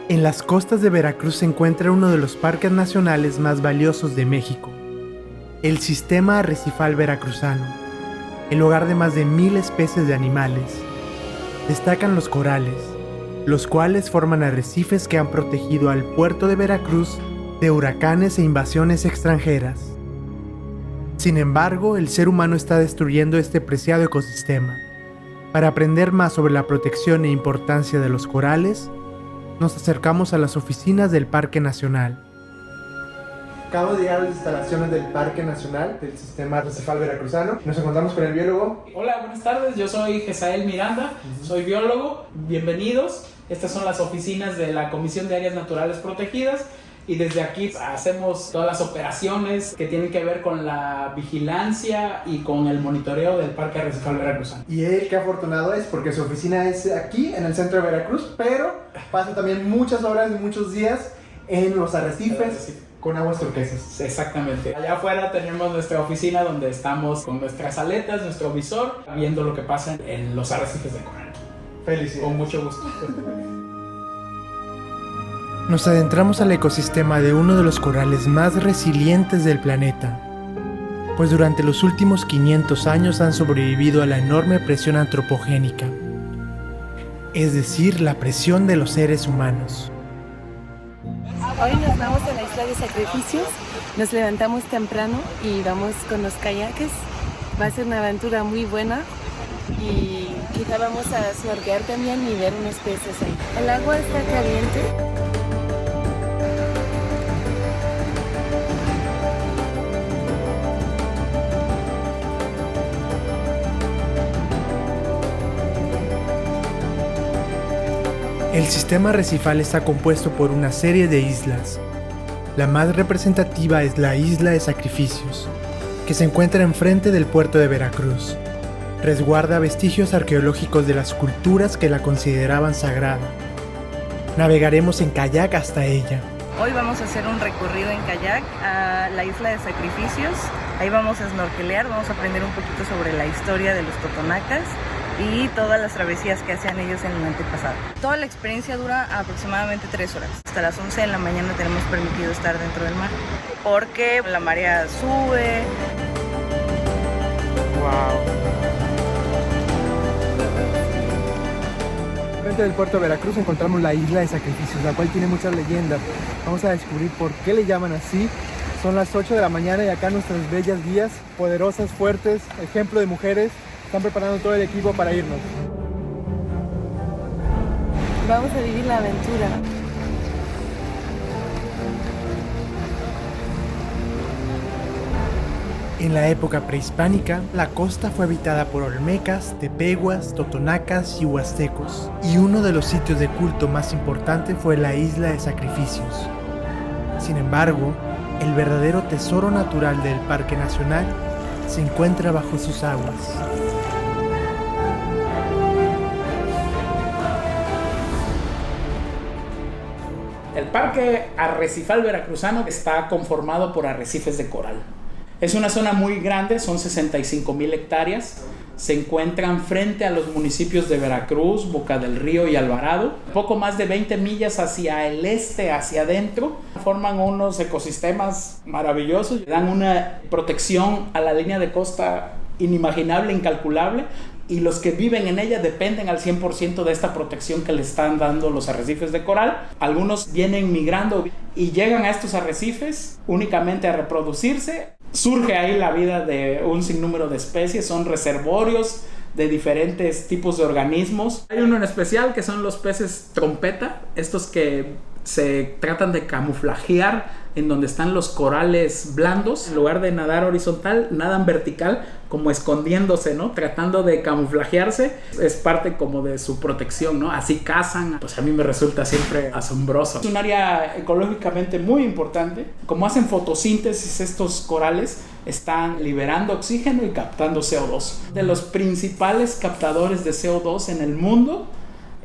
En las costas de Veracruz se encuentra uno de los parques nacionales más valiosos de México, el Sistema Arrecifal Veracruzano, el hogar de más de 1000 especies de animales. Destacan los corales, los cuales forman arrecifes que han protegido al puerto de Veracruz de huracanes e invasiones extranjeras. Sin embargo, el ser humano está destruyendo este preciado ecosistema. Para aprender más sobre la protección e importancia de los corales, nos acercamos a las oficinas del Parque Nacional. Acabo de llegar a las instalaciones del Parque Nacional del Sistema Arrecifal Veracruzano. Nos encontramos con el biólogo. Hola, buenas tardes. Yo soy Gesael Miranda, soy biólogo. Bienvenidos. Estas son las oficinas de la Comisión de Áreas Naturales Protegidas. Y desde aquí hacemos todas las operaciones que tienen que ver con la vigilancia y con el monitoreo del Parque Arrecifal Veracruzano. Y él, qué afortunado es, porque su oficina es aquí, en el centro de Veracruz, pero pasa también muchas horas y muchos días en los arrecifes con aguas turquesas. Exactamente. Allá afuera tenemos nuestra oficina donde estamos con nuestras aletas, nuestro visor, viendo lo que pasa en los arrecifes de coral. Felicidades. Con mucho gusto. Nos adentramos al ecosistema de uno de los corales más resilientes del planeta, pues durante los últimos 500 años han sobrevivido a la enorme presión antropogénica, es decir, la presión de los seres humanos. Hoy nos vamos a la isla de sacrificios, nos levantamos temprano y vamos con los kayakes. Va a ser una aventura muy buena y quizá vamos a snorkear también y ver unos peces ahí. El agua está caliente. El sistema arrecifal está compuesto por una serie de islas. La más representativa es la Isla de Sacrificios, que se encuentra enfrente del puerto de Veracruz. Resguarda vestigios arqueológicos de las culturas que la consideraban sagrada. Navegaremos en kayak hasta ella. Hoy vamos a hacer un recorrido en kayak a la Isla de Sacrificios. Ahí vamos a snorkelear, vamos a aprender un poquito sobre la historia de los totonacas y todas las travesías que hacían ellos en el antepasado. Toda la experiencia dura aproximadamente 3 horas. Hasta las 11 de la mañana tenemos permitido estar dentro del mar porque la marea sube. Frente del puerto de Veracruz encontramos la Isla de Sacrificios, la cual tiene muchas leyendas. Vamos a descubrir por qué le llaman así. Son las 8 de la mañana y acá nuestras bellas guías, poderosas, fuertes, ejemplo de mujeres, están preparando todo el equipo para irnos. Vamos a vivir la aventura. En la época prehispánica, la costa fue habitada por olmecas, tepehuas, totonacas y huastecos, y uno de los sitios de culto más importantes fue la Isla de Sacrificios. Sin embargo, el verdadero tesoro natural del Parque Nacional se encuentra bajo sus aguas. El Parque Arrecifal Veracruzano está conformado por arrecifes de coral. Es una zona muy grande, son 65,000 hectáreas. Se encuentran frente a los municipios de Veracruz, Boca del Río y Alvarado. Poco más de 20 millas hacia el este, hacia adentro. Forman unos ecosistemas maravillosos. Dan una protección a la línea de costa inimaginable, incalculable. Y los que viven en ella dependen al 100% de esta protección que le están dando los arrecifes de coral. Algunos vienen migrando y llegan a estos arrecifes únicamente a reproducirse. Surge ahí la vida de un sinnúmero de especies, son reservorios de diferentes tipos de organismos. Hay uno en especial que son los peces trompeta, estos que se tratan de camuflajear en donde están los corales blandos. En lugar de nadar horizontal, nadan vertical, como escondiéndose, ¿no? Tratando de camuflajearse. Es parte como de su protección, ¿no? Así cazan. Pues a mí me resulta siempre asombroso. Es un área ecológicamente muy importante. Como hacen fotosíntesis estos corales, están liberando oxígeno y captando CO2. De los principales captadores de CO2 en el mundo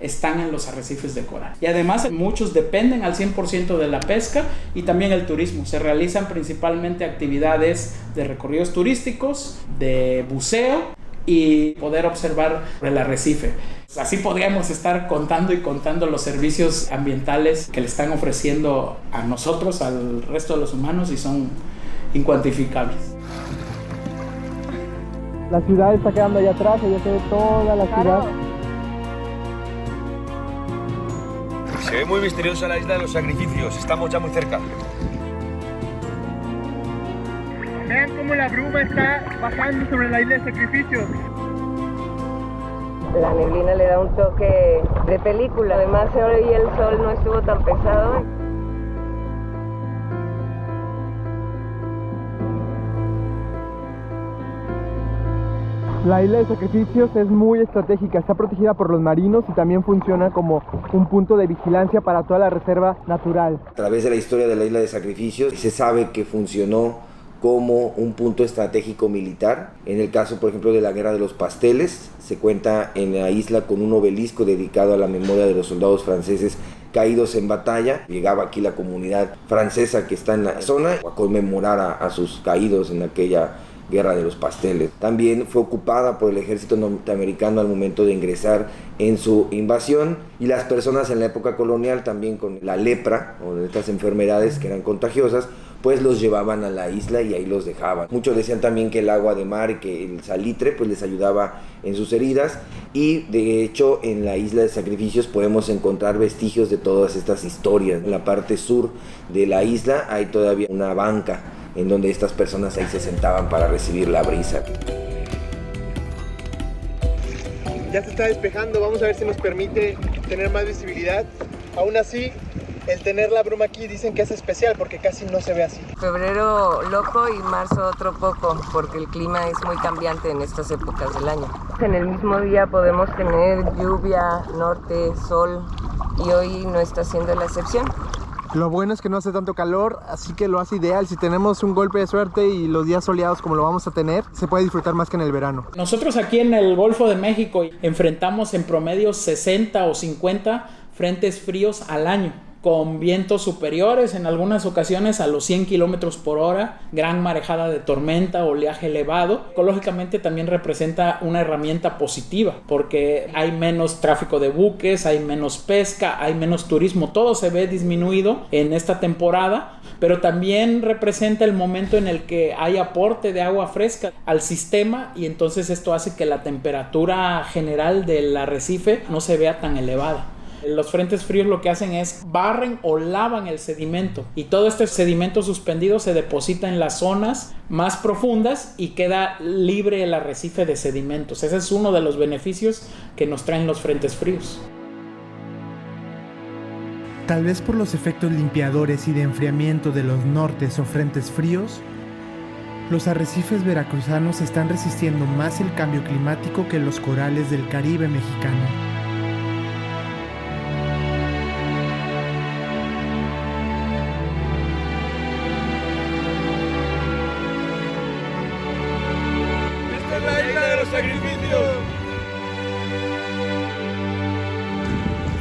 están en los arrecifes de coral. Y además muchos dependen al 100% de la pesca y también el turismo. Se realizan principalmente actividades de recorridos turísticos, de buceo y poder observar el arrecife. Así podríamos estar contando y contando los servicios ambientales que le están ofreciendo a nosotros, al resto de los humanos, y son incuantificables. La ciudad está quedando allá atrás, allá se ve toda la ciudad. Se ve muy misteriosa la isla de los sacrificios, estamos ya muy cerca. Vean cómo la bruma está bajando sobre la isla de sacrificios. La neblina le da un toque de película. Además, hoy el sol no estuvo tan pesado. La isla de sacrificios es muy estratégica, está protegida por los marinos y también funciona como un punto de vigilancia para toda la reserva natural. A través de la historia de la isla de sacrificios se sabe que funcionó como un punto estratégico militar. En el caso, por ejemplo, de la Guerra de los Pasteles, se cuenta en la isla con un obelisco dedicado a la memoria de los soldados franceses caídos en batalla. Llegaba aquí la comunidad francesa que está en la zona a conmemorar a sus caídos en aquella Guerra de los Pasteles. También fue ocupada por el ejército norteamericano al momento de ingresar en su invasión, y las personas en la época colonial también con la lepra o estas enfermedades que eran contagiosas, pues los llevaban a la isla y ahí los dejaban. Muchos decían también que el agua de mar y que el salitre pues les ayudaba en sus heridas, y de hecho en la isla de sacrificios podemos encontrar vestigios de todas estas historias. En la parte sur de la isla hay todavía una banca en donde estas personas ahí se sentaban para recibir la brisa. Ya se está despejando, vamos a ver si nos permite tener más visibilidad. Aún así, el tener la bruma aquí dicen que es especial porque casi no se ve así. Febrero loco y marzo otro poco, porque el clima es muy cambiante en estas épocas del año. En el mismo día podemos tener lluvia, norte, sol, y hoy no está siendo la excepción. Lo bueno es que no hace tanto calor, así que lo hace ideal. Si tenemos un golpe de suerte y los días soleados como lo vamos a tener, se puede disfrutar más que en el verano. Nosotros aquí en el Golfo de México enfrentamos en promedio 60 o 50 frentes fríos al año, con vientos superiores en algunas ocasiones a los 100 kilómetros por hora, gran marejada de tormenta, oleaje elevado. Ecológicamente también representa una herramienta positiva porque hay menos tráfico de buques, hay menos pesca, hay menos turismo, todo se ve disminuido en esta temporada, pero también representa el momento en el que hay aporte de agua fresca al sistema, y entonces esto hace que la temperatura general del arrecife no se vea tan elevada. Los frentes fríos lo que hacen es barren o lavan el sedimento, y todo este sedimento suspendido se deposita en las zonas más profundas y queda libre el arrecife de sedimentos. Ese es uno de los beneficios que nos traen los frentes fríos. Tal vez por los efectos limpiadores y de enfriamiento de los nortes o frentes fríos, los arrecifes veracruzanos están resistiendo más el cambio climático que los corales del Caribe mexicano.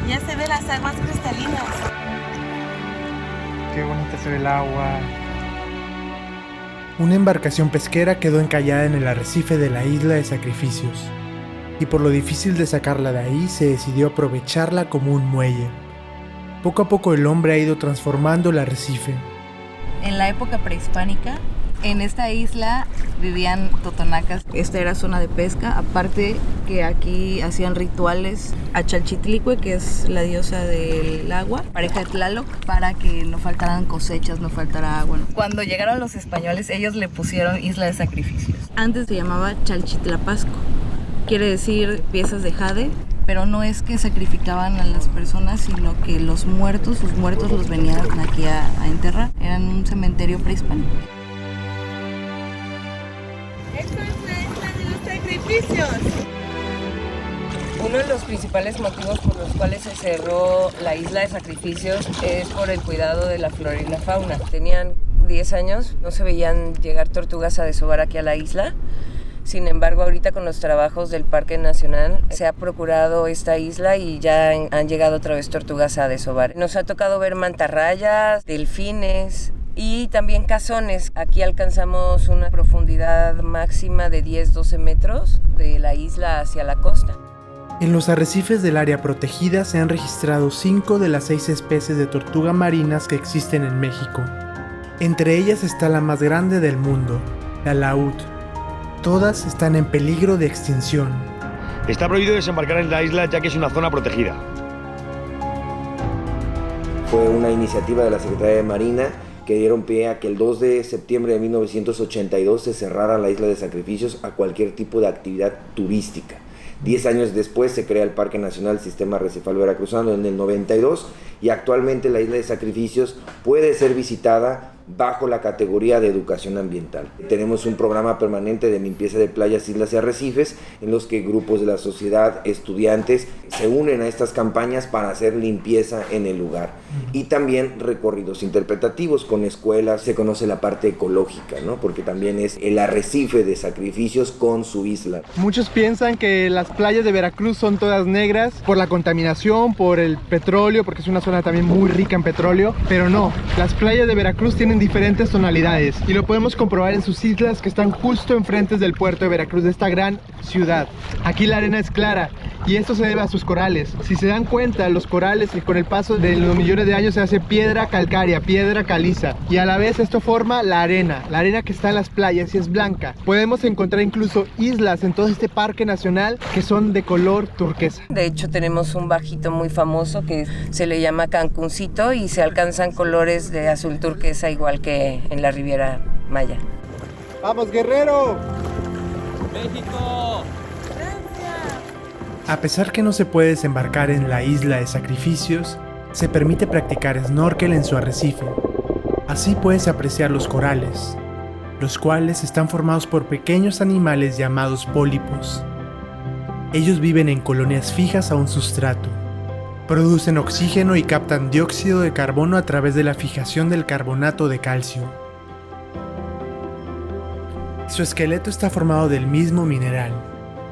Ya se ve las aguas cristalinas. Qué bonita se ve el agua. Una embarcación pesquera quedó encallada en el arrecife de la isla de Sacrificios, y por lo difícil de sacarla de ahí, se decidió aprovecharla como un muelle. Poco a poco el hombre ha ido transformando el arrecife. En la época prehispánica, en esta isla vivían totonacas. Esta era zona de pesca, aparte que aquí hacían rituales a Chalchitlicue, que es la diosa del agua, pareja de Tlaloc, para que no faltaran cosechas, no faltara agua. Cuando llegaron los españoles, ellos le pusieron Isla de Sacrificios. Antes se llamaba Chalchitlapasco, quiere decir piezas de jade, pero no es que sacrificaban a las personas, sino que sus muertos los venían aquí a enterrar. Eran un cementerio prehispánico. Esto es la isla de los sacrificios. Uno de los principales motivos por los cuales se cerró la isla de sacrificios es por el cuidado de la flora y la fauna. Tenían 10 años, no se veían llegar tortugas a desovar aquí a la isla. Sin embargo, ahorita con los trabajos del Parque Nacional se ha procurado esta isla y ya han llegado otra vez tortugas a desovar. Nos ha tocado ver mantarrayas, delfines y también cazones. Aquí alcanzamos una profundidad máxima de 10-12 metros de la isla hacia la costa. En los arrecifes del área protegida se han registrado 5 de las 6 especies de tortuga marinas que existen en México. Entre ellas está la más grande del mundo, la laúd. Todas están en peligro de extinción. Está prohibido desembarcar en la isla ya que es una zona protegida. Fue una iniciativa de la Secretaría de Marina que dieron pie a que el 2 de septiembre de 1982 se cerrara la isla de Sacrificios a cualquier tipo de actividad turística. 10 años después se crea el Parque Nacional Sistema Arrecifal Veracruzano en el 92 y actualmente la isla de Sacrificios puede ser visitada bajo la categoría de educación ambiental. Tenemos un programa permanente de limpieza de playas, islas y arrecifes en los que grupos de la sociedad, estudiantes, se unen a estas campañas para hacer limpieza en el lugar. Y también recorridos interpretativos con escuelas, se conoce la parte ecológica, ¿no? Porque también es el arrecife de Sacrificios con su isla. Muchos piensan que las playas de Veracruz son todas negras por la contaminación, por el petróleo, porque es una zona también muy rica en petróleo, pero no, las playas de Veracruz tienen diferentes tonalidades y lo podemos comprobar en sus islas que están justo enfrente del puerto de Veracruz, de esta gran ciudad. Aquí la arena es clara y esto se debe a sus corales. Si se dan cuenta, los corales con el paso de los millones de años se hace piedra calcárea, piedra caliza, y a la vez esto forma la arena que está en las playas y es blanca. Podemos encontrar incluso islas en todo este parque nacional que son de color turquesa. De hecho tenemos un bajito muy famoso que se le llama Cancuncito y se alcanzan colores de azul turquesa igual que en la Riviera Maya. ¡Vamos, guerrero! ¡México! A pesar que no se puede desembarcar en la isla de Sacrificios, se permite practicar snorkel en su arrecife. Así puedes apreciar los corales, los cuales están formados por pequeños animales llamados pólipos. Ellos viven en colonias fijas a un sustrato. Producen oxígeno y captan dióxido de carbono a través de la fijación del carbonato de calcio. Su esqueleto está formado del mismo mineral,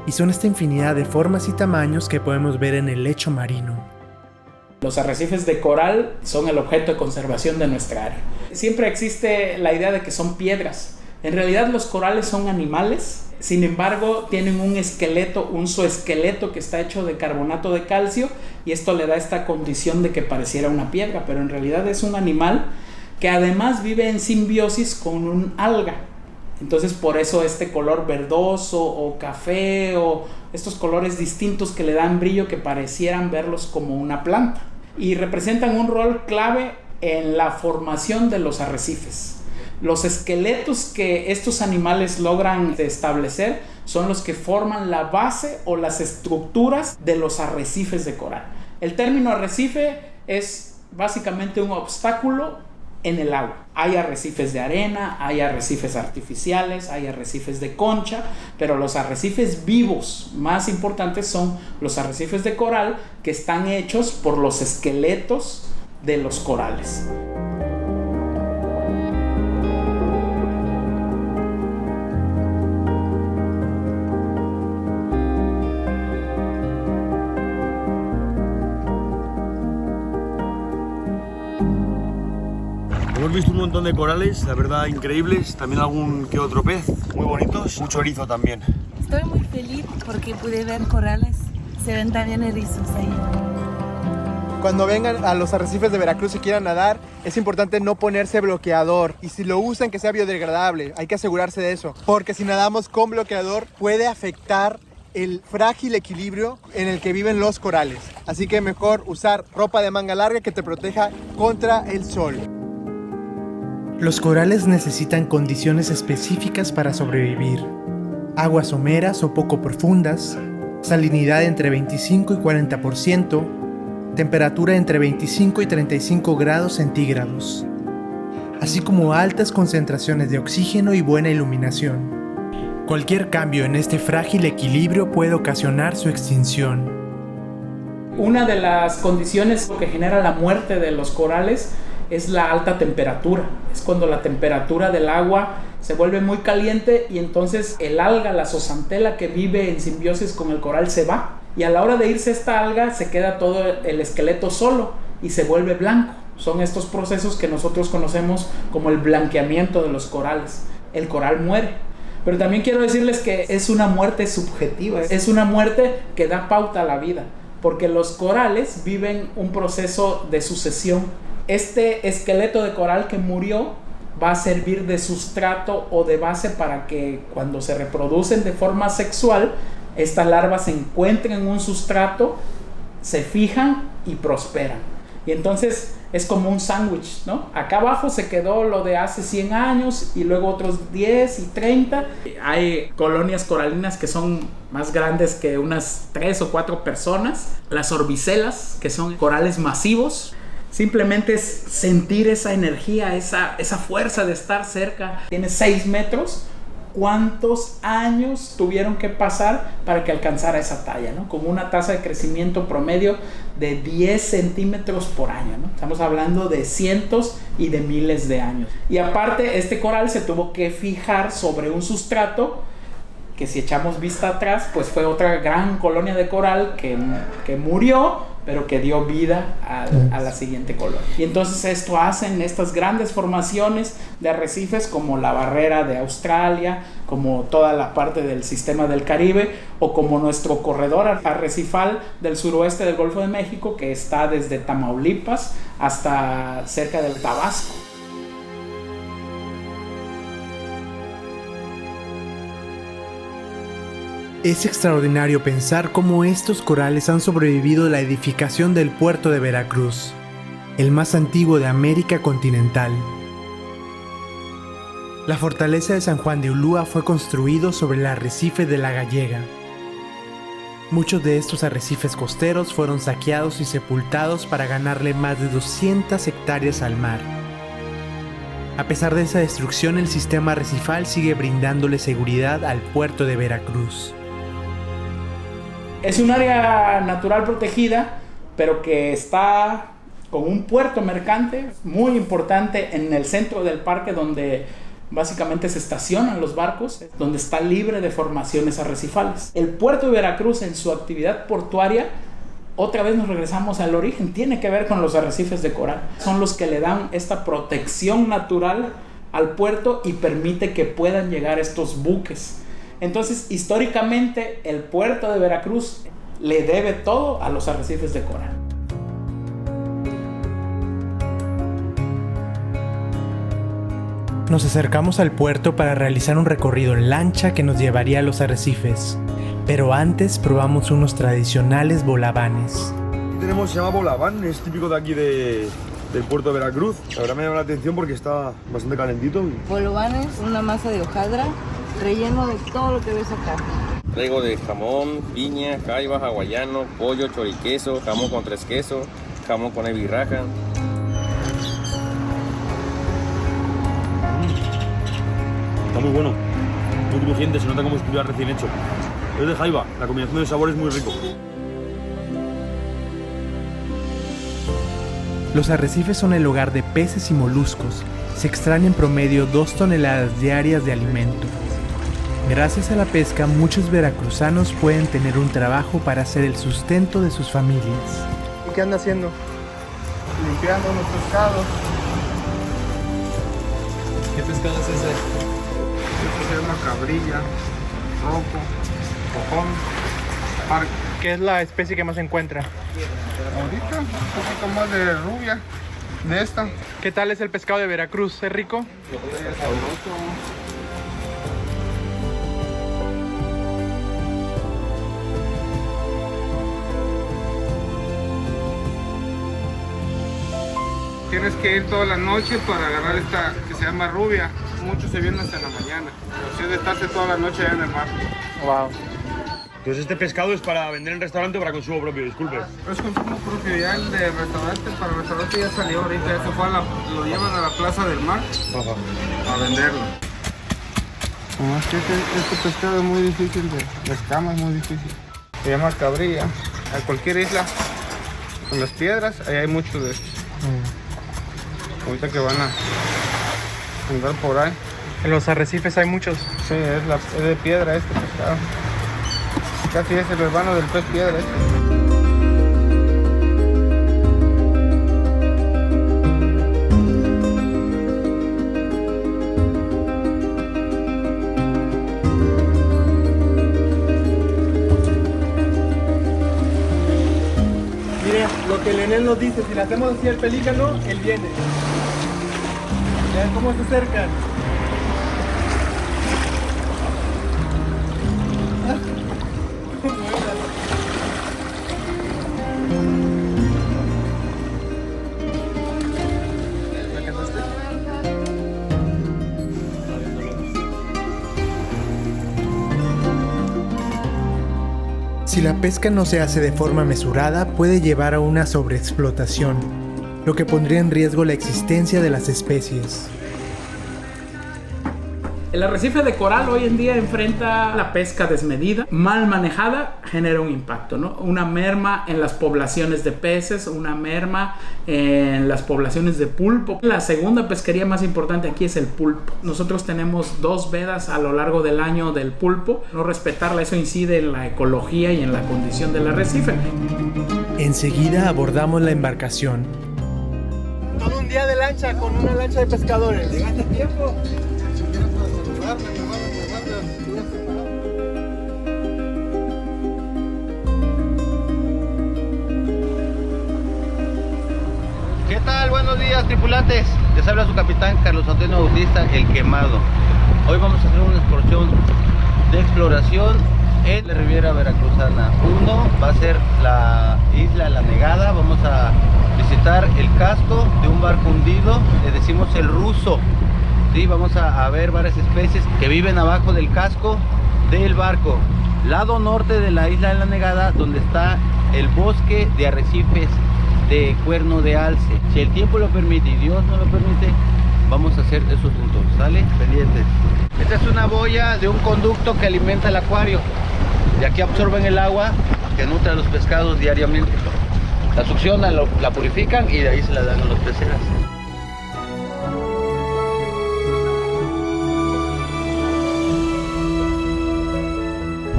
y son esta infinidad de formas y tamaños que podemos ver en el lecho marino. Los arrecifes de coral son el objeto de conservación de nuestra área. Siempre existe la idea de que son piedras. En realidad los corales son animales, sin embargo tienen un esqueleto, un zooesqueleto que está hecho de carbonato de calcio y esto le da esta condición de que pareciera una piedra, pero en realidad es un animal que además vive en simbiosis con un alga. Entonces por eso este color verdoso o café o estos colores distintos que le dan brillo que parecieran verlos como una planta. Y representan un rol clave en la formación de los arrecifes. Los esqueletos que estos animales logran establecer son los que forman la base o las estructuras de los arrecifes de coral. El término arrecife es básicamente un obstáculo en el agua. Hay arrecifes de arena, hay arrecifes artificiales, hay arrecifes de concha, pero los arrecifes vivos más importantes son los arrecifes de coral que están hechos por los esqueletos de los corales. Hemos visto un montón de corales, la verdad increíbles, también algún que otro pez, muy bonitos, mucho erizo también. Estoy muy feliz porque pude ver corales, se ven también erizos ahí. Cuando vengan a los arrecifes de Veracruz y quieran nadar, es importante no ponerse bloqueador. Y si lo usan, que sea biodegradable. Hay que asegurarse de eso. Porque si nadamos con bloqueador, puede afectar el frágil equilibrio en el que viven los corales. Así que mejor usar ropa de manga larga que te proteja contra el sol. Los corales necesitan condiciones específicas para sobrevivir. Aguas someras o poco profundas, salinidad entre 25 y 40%, temperatura entre 25 y 35 grados centígrados, así como altas concentraciones de oxígeno y buena iluminación. Cualquier cambio en este frágil equilibrio puede ocasionar su extinción. Una de las condiciones que genera la muerte de los corales es la alta temperatura. Es cuando la temperatura del agua se vuelve muy caliente y entonces el alga, la zooxanthella que vive en simbiosis con el coral se va. Y a la hora de irse esta alga se queda todo el esqueleto solo y se vuelve blanco. Son estos procesos que nosotros conocemos como el blanqueamiento de los corales. El coral muere. Pero también quiero decirles que es una muerte subjetiva, es una muerte que da pauta a la vida, porque los corales viven un proceso de sucesión. Este esqueleto de coral que murió va a servir de sustrato o de base para que cuando se reproducen de forma sexual, estas larvas se encuentren en un sustrato, se fijan y prosperan. Y entonces es como un sándwich, ¿no? Acá abajo se quedó lo de hace 100 años y luego otros 10 y 30. Hay colonias coralinas que son más grandes que unas 3 o 4 personas. Las orbicelas, que son corales masivos. Simplemente es sentir esa energía, esa fuerza de estar cerca. Tiene 6 metros. ¿Cuántos años tuvieron que pasar para que alcanzara esa talla, ¿no? Con una tasa de crecimiento promedio de 10 centímetros por año, ¿no? Estamos hablando de cientos y de miles de años. Y aparte, este coral se tuvo que fijar sobre un sustrato que, si echamos vista atrás, pues fue otra gran colonia de coral que murió, pero que dio vida a la siguiente colonia. Y entonces esto hacen estas grandes formaciones de arrecifes como la barrera de Australia, como toda la parte del sistema del Caribe, o como nuestro corredor arrecifal del suroeste del Golfo de México, que está desde Tamaulipas hasta cerca del Tabasco. Es extraordinario pensar cómo estos corales han sobrevivido a la edificación del puerto de Veracruz, el más antiguo de América continental. La fortaleza de San Juan de Ulúa fue construido sobre el arrecife de la Gallega. Muchos de estos arrecifes costeros fueron saqueados y sepultados para ganarle más de 200 hectáreas al mar. A pesar de esa destrucción, el sistema arrecifal sigue brindándole seguridad al puerto de Veracruz. Es un área natural protegida, pero que está con un puerto mercante muy importante en el centro del parque, donde básicamente se estacionan los barcos, donde está libre de formaciones arrecifales. El puerto de Veracruz, en su actividad portuaria, otra vez nos regresamos al origen, tiene que ver con los arrecifes de coral. Son los que le dan esta protección natural al puerto y permite que puedan llegar estos buques. Entonces, históricamente, el puerto de Veracruz le debe todo a los arrecifes de coral. Nos acercamos al puerto para realizar un recorrido en lancha que nos llevaría a los arrecifes. Pero antes probamos unos tradicionales bolabanes. Se llama bolabán, es típico de aquí del puerto de Veracruz. La verdad me llama la atención porque está bastante calentito. Bolobán es una masa de hojaldra relleno de todo lo que ves acá. Traigo de jamón, piña, jaiba, hawaiano, pollo, choriqueso, jamón con 3 quesos, jamón con hebirraja. Está muy bueno, muy crujiente, se nota como si estuviera recién hecho. Es de jaiba, la combinación de sabores es muy rico. Los arrecifes son el hogar de peces y moluscos. Se extraen en promedio 2 toneladas diarias de alimento. Gracias a la pesca, muchos veracruzanos pueden tener un trabajo para hacer el sustento de sus familias. ¿Y qué anda haciendo? Limpiando los pescados. ¿Qué pescado es ese? Este se llama cabrilla, roco, cojón, parque. ¿Qué es la especie que más se encuentra? Ahorita un poquito más de rubia, de esta. ¿Qué tal es el pescado de Veracruz? ¿Es rico? Es sabroso. Tienes que ir toda la noche para agarrar esta que se llama rubia. Muchos se vienen hasta la mañana. Así es de estarse toda la noche allá en el mar. Wow. Entonces este pescado es para vender en restaurante o para consumo propio, disculpe. Es consumo propio, ya el de restaurante, para el restaurante ya salió ahorita, ya se fue lo llevan a la plaza del mar. Ajá. A venderlo. Como es que este pescado es muy difícil de escama, es muy difícil. Se llama cabrilla. A cualquier isla, con las piedras, ahí hay muchos de estos. Ahorita que van a andar por ahí. ¿En los arrecifes hay muchos? Sí, es de piedra este pescado. Casi es el hermano del pez piedra este. nos dice, si le hacemos así al pelícano, él viene. Vean cómo se acercan. Si la pesca no se hace de forma mesurada, puede llevar a una sobreexplotación, lo que pondría en riesgo la existencia de las especies. El arrecife de coral hoy en día enfrenta la pesca desmedida, mal manejada, genera un impacto, ¿no? Una merma en las poblaciones de peces, una merma en las poblaciones de pulpo. La segunda pesquería más importante aquí es el pulpo. Nosotros tenemos 2 vedas a lo largo del año del pulpo. No respetarla, eso incide en la ecología y en la condición del arrecife. Enseguida abordamos la embarcación. Todo un día de lancha con una lancha de pescadores. ¿Llegaste a tiempo? ¿Qué tal? Buenos días, tripulantes. Les habla su capitán Carlos Antonio Bautista, el Quemado. Hoy vamos a hacer una excursión de exploración en la Riviera Veracruzana. Uno va a ser la isla La Negada. Vamos a visitar el casco de un barco hundido, le decimos el ruso. Sí, vamos a ver varias especies que viven abajo del casco del barco. Lado norte de la isla de La Negada, donde está el bosque de arrecifes de cuerno de alce. Si el tiempo lo permite y Dios no lo permite, vamos a hacer esos puntos, ¿sale? Pendientes. Esta es una boya de un conducto que alimenta el acuario. De aquí absorben el agua que nutre a los pescados diariamente. La succionan, la purifican y de ahí se la dan a los peceras.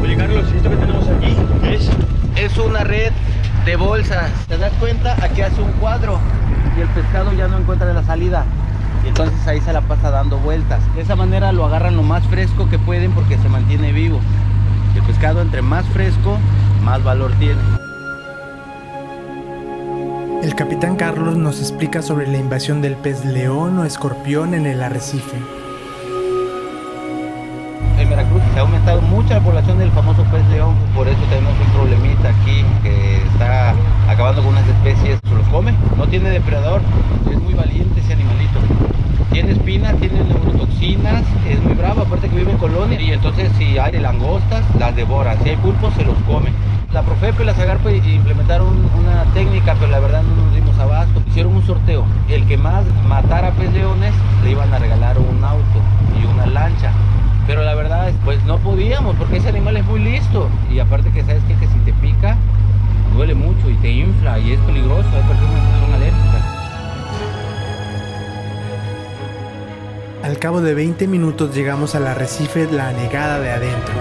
Oye, Carlos, ¿esto que tenemos aquí qué es? Es una red de bolsas. ¿Te das cuenta? Aquí hace un cuadro y el pescado ya no encuentra la salida. Y entonces ahí se la pasa dando vueltas. De esa manera lo agarran lo más fresco que pueden porque se mantiene vivo. El pescado entre más fresco, más valor tiene. El capitán Carlos nos explica sobre la invasión del pez león o escorpión en el arrecife. En Veracruz se ha aumentado mucho la población del famoso pez león, por eso tenemos un problemita aquí que está acabando con unas especies. Se los come, no tiene depredador, es muy valiente ese animalito. Tiene espina, tiene neurotoxinas, es muy bravo, aparte que vive en colonia y entonces si hay langostas las devoran, si hay pulpos se los come. La Profeco y la Zagarpa implementaron una técnica, pero la verdad no nos dimos abasto. Hicieron un sorteo, el que más matara pez leones le iban a regalar un auto y una lancha. Pero la verdad, pues no podíamos, porque ese animal es muy listo. Y aparte que sabes que si te pica, duele mucho y te infla y es peligroso. Hay personas que son alérgicas. Al cabo de 20 minutos llegamos al arrecife La Negada de adentro.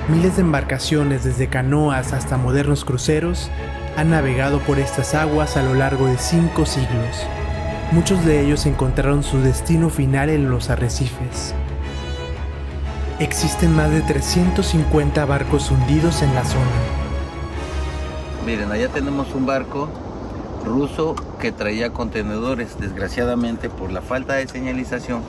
Miles de embarcaciones, desde canoas hasta modernos cruceros, han navegado por estas aguas a lo largo de 5 siglos. Muchos de ellos encontraron su destino final en los arrecifes. Existen más de 350 barcos hundidos en la zona. Miren, allá tenemos un barco ruso que traía contenedores. Desgraciadamente, por la falta de señalización,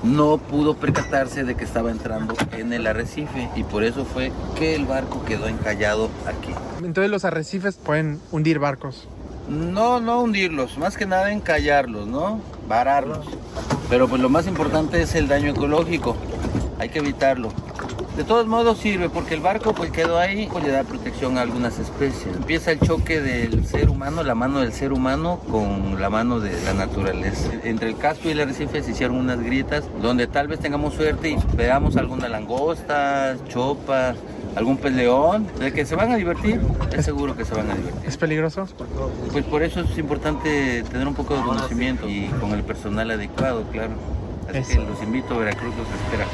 no pudo percatarse de que estaba entrando en el arrecife y por eso fue que el barco quedó encallado aquí. Entonces los arrecifes pueden hundir barcos. No hundirlos, más que nada encallarlos, ¿no? Vararlos. Pero pues lo más importante es el daño ecológico, hay que evitarlo. De todos modos sirve porque el barco pues quedó ahí, pues le da protección a algunas especies. Empieza el choque del ser humano, la mano del ser humano con la mano de la naturaleza. Entre el casco y el arrecife se hicieron unas grietas donde tal vez tengamos suerte y veamos alguna langosta, chopa, algún pez león, de que se van a divertir, es seguro que se van a divertir. ¿Es peligroso? Pues por eso es importante tener un poco de conocimiento y con el personal adecuado, claro. Así que los invito, Veracruz los espera.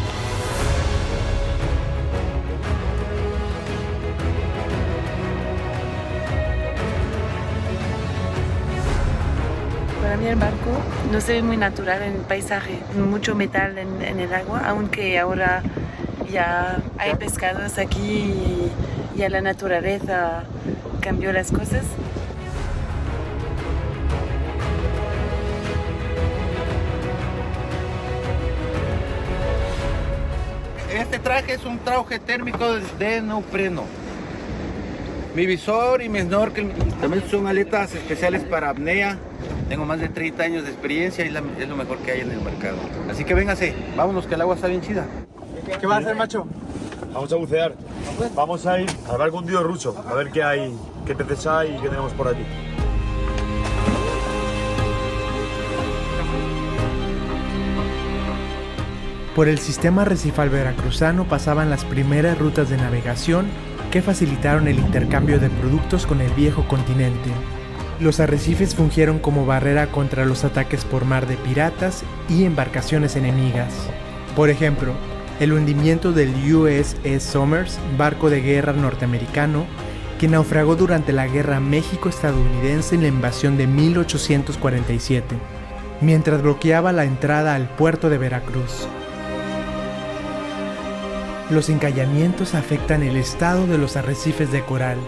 Para cambia el barco. No se ve muy natural en el paisaje, mucho metal en el agua, aunque ahora ya hay pescados aquí y ya la naturaleza cambió las cosas. Este traje es un traje térmico de neopreno. Mi visor y mi snorkel también son aletas especiales para apnea. Tengo más de 30 años de experiencia y es lo mejor que hay en el mercado. Así que véngase, vámonos que el agua está bien chida. ¿Qué va a hacer, macho? Vamos a bucear. Vamos a ir al barco hundido ruso, a ver qué hay, qué peces hay y qué tenemos por aquí. Por el sistema arrecifal veracruzano pasaban las primeras rutas de navegación que facilitaron el intercambio de productos con el viejo continente. Los arrecifes fungieron como barrera contra los ataques por mar de piratas y embarcaciones enemigas. Por ejemplo, el hundimiento del USS Somers, barco de guerra norteamericano, que naufragó durante la Guerra México-Estadounidense en la invasión de 1847, mientras bloqueaba la entrada al puerto de Veracruz. Los encallamientos afectan el estado de los arrecifes de coral.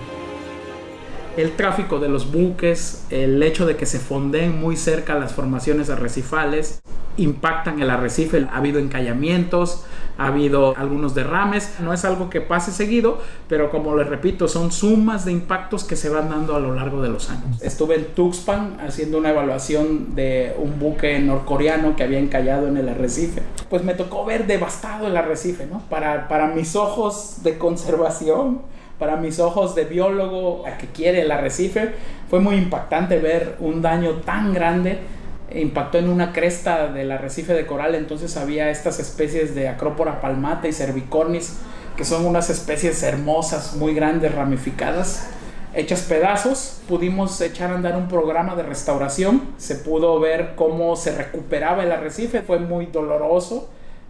El tráfico de los buques, el hecho de que se fondeen muy cerca las formaciones arrecifales, impactan el arrecife. Ha habido encallamientos, ha habido algunos derrames. No es algo que pase seguido, pero como les repito, son sumas de impactos que se van dando a lo largo de los años. Estuve en Tuxpan haciendo una evaluación de un buque norcoreano que había encallado en el arrecife. Pues me tocó ver devastado el arrecife, ¿no? Para mis ojos de conservación, para mis ojos de biólogo a que quiere el arrecife, fue muy impactante ver un daño tan grande. Impactó en una cresta del arrecife de coral, entonces había estas especies de Acropora palmata y cervicornis, que son unas especies hermosas, muy grandes, ramificadas, hechas pedazos. Pudimos echar a andar un programa de restauración, se pudo ver cómo se recuperaba el arrecife, fue muy doloroso.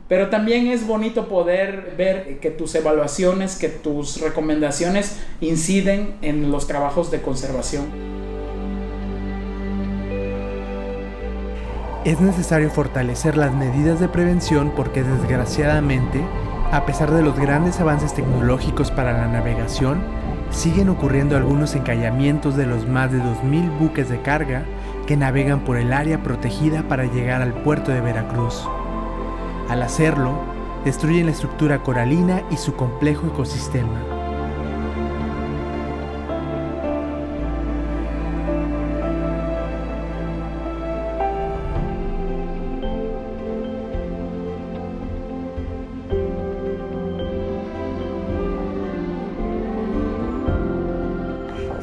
Pero también es bonito poder ver que tus evaluaciones, que tus recomendaciones inciden en los trabajos de conservación. Es necesario fortalecer las medidas de prevención porque desgraciadamente, a pesar de los grandes avances tecnológicos para la navegación, siguen ocurriendo algunos encallamientos de los más de 2,000 buques de carga que navegan por el área protegida para llegar al puerto de Veracruz. Al hacerlo, destruyen la estructura coralina y su complejo ecosistema.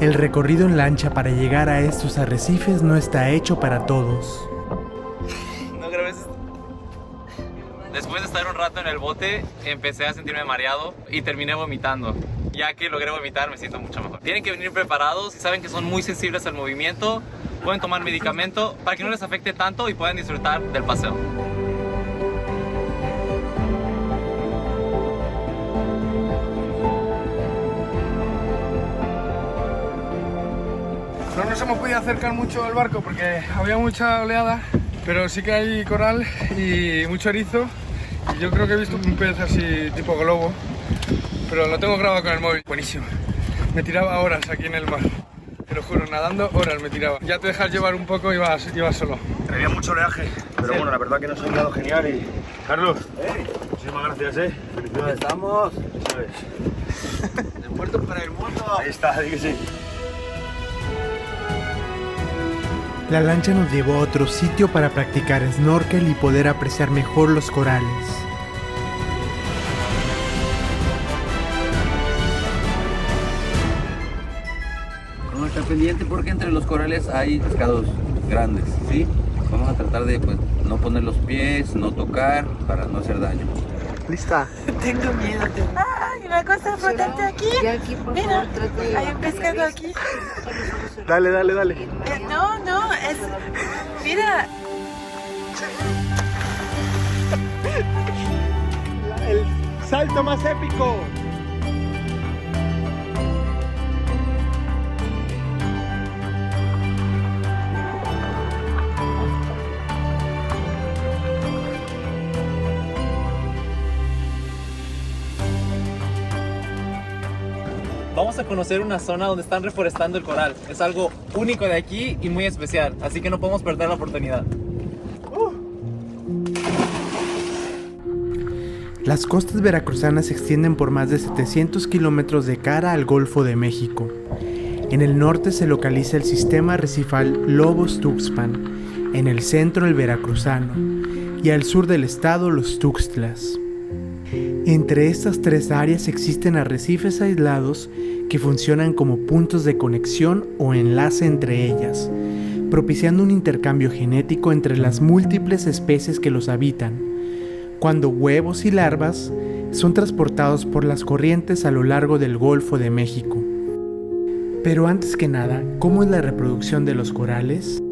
El recorrido en lancha para llegar a estos arrecifes no está hecho para todos. Después de estar un rato en el bote, empecé a sentirme mareado y terminé vomitando. Ya que logré vomitar, me siento mucho mejor. Tienen que venir preparados, saben que son muy sensibles al movimiento, pueden tomar medicamento para que no les afecte tanto y puedan disfrutar del paseo. No nos hemos podido acercar mucho al barco porque había mucha oleada, pero sí que hay coral y mucho erizo. Y yo creo que he visto un pez así tipo globo, pero lo tengo grabado con el móvil. Buenísimo. Me tiraba horas aquí en el mar, te lo juro, nadando horas me tiraba. Ya te dejas llevar un poco y vas solo. Tenía mucho oleaje, pero bueno, la verdad que nos ha quedado genial y... Carlos, muchísimas gracias, felicidades. ¡Estamos! ¡De puerto para el mundo! Ahí está, di que sí. La lancha nos llevó a otro sitio para practicar snorkel y poder apreciar mejor los corales. Vamos a estar pendiente porque entre los corales hay pescados grandes, ¿sí? Vamos a tratar de no poner los pies, no tocar, para no hacer daño. ¿Lista? Tengo miedo. ¡Ay, una cosa flotante aquí! Mira, hay un pescado aquí. Dale. No, es... Mira. El salto más épico. Vamos a conocer una zona donde están reforestando el coral. Es algo único de aquí y muy especial, así que no podemos perder la oportunidad. Las costas veracruzanas se extienden por más de 700 kilómetros de cara al Golfo de México. En el norte se localiza el sistema arrecifal Lobos-Tuxpan, en el centro el Veracruzano y al sur del estado los Tuxtlas. Entre estas tres áreas existen arrecifes aislados que funcionan como puntos de conexión o enlace entre ellas, propiciando un intercambio genético entre las múltiples especies que los habitan, cuando huevos y larvas son transportados por las corrientes a lo largo del Golfo de México. Pero antes que nada, ¿cómo es la reproducción de los corales?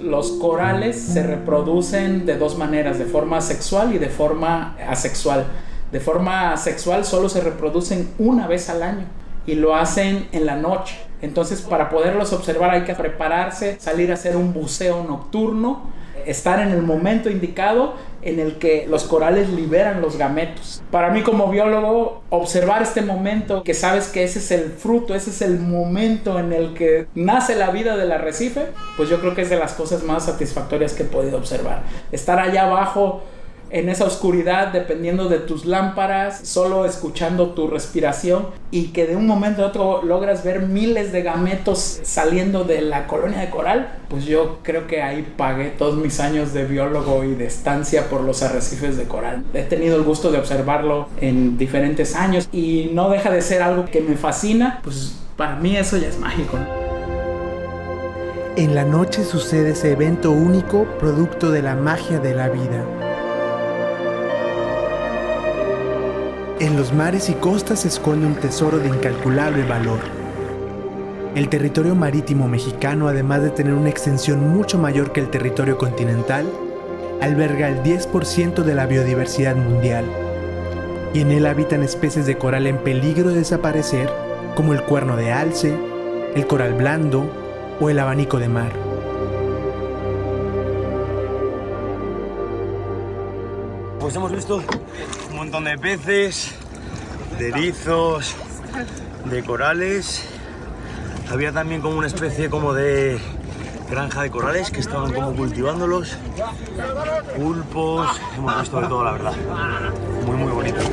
Los corales se reproducen de dos maneras, de forma sexual y de forma asexual. De forma sexual solo se reproducen una vez al año y lo hacen en la noche. Entonces, para poderlos observar hay que prepararse, salir a hacer un buceo nocturno, estar en el momento indicado en el que los corales liberan los gametos. Para mí como biólogo, observar este momento, que sabes que ese es el fruto, ese es el momento en el que nace la vida del arrecife, pues yo creo que es de las cosas más satisfactorias que he podido observar. Estar allá abajo en esa oscuridad, dependiendo de tus lámparas, solo escuchando tu respiración, y que de un momento a otro logras ver miles de gametos saliendo de la colonia de coral, pues yo creo que ahí pagué todos mis años de biólogo y de estancia por los arrecifes de coral. He tenido el gusto de observarlo en diferentes años y no deja de ser algo que me fascina, pues para mí eso ya es mágico, ¿no? En la noche sucede ese evento único, producto de la magia de la vida. En los mares y costas se esconde un tesoro de incalculable valor. El territorio marítimo mexicano, además de tener una extensión mucho mayor que el territorio continental, alberga el 10% de la biodiversidad mundial, y en él habitan especies de coral en peligro de desaparecer, como el cuerno de alce, el coral blando o el abanico de mar. Pues hemos visto un montón de peces, de erizos, de corales. Había también como una especie como de granja de corales que estaban como cultivándolos. Pulpos, hemos visto de todo, la verdad. Muy muy bonito. Sí.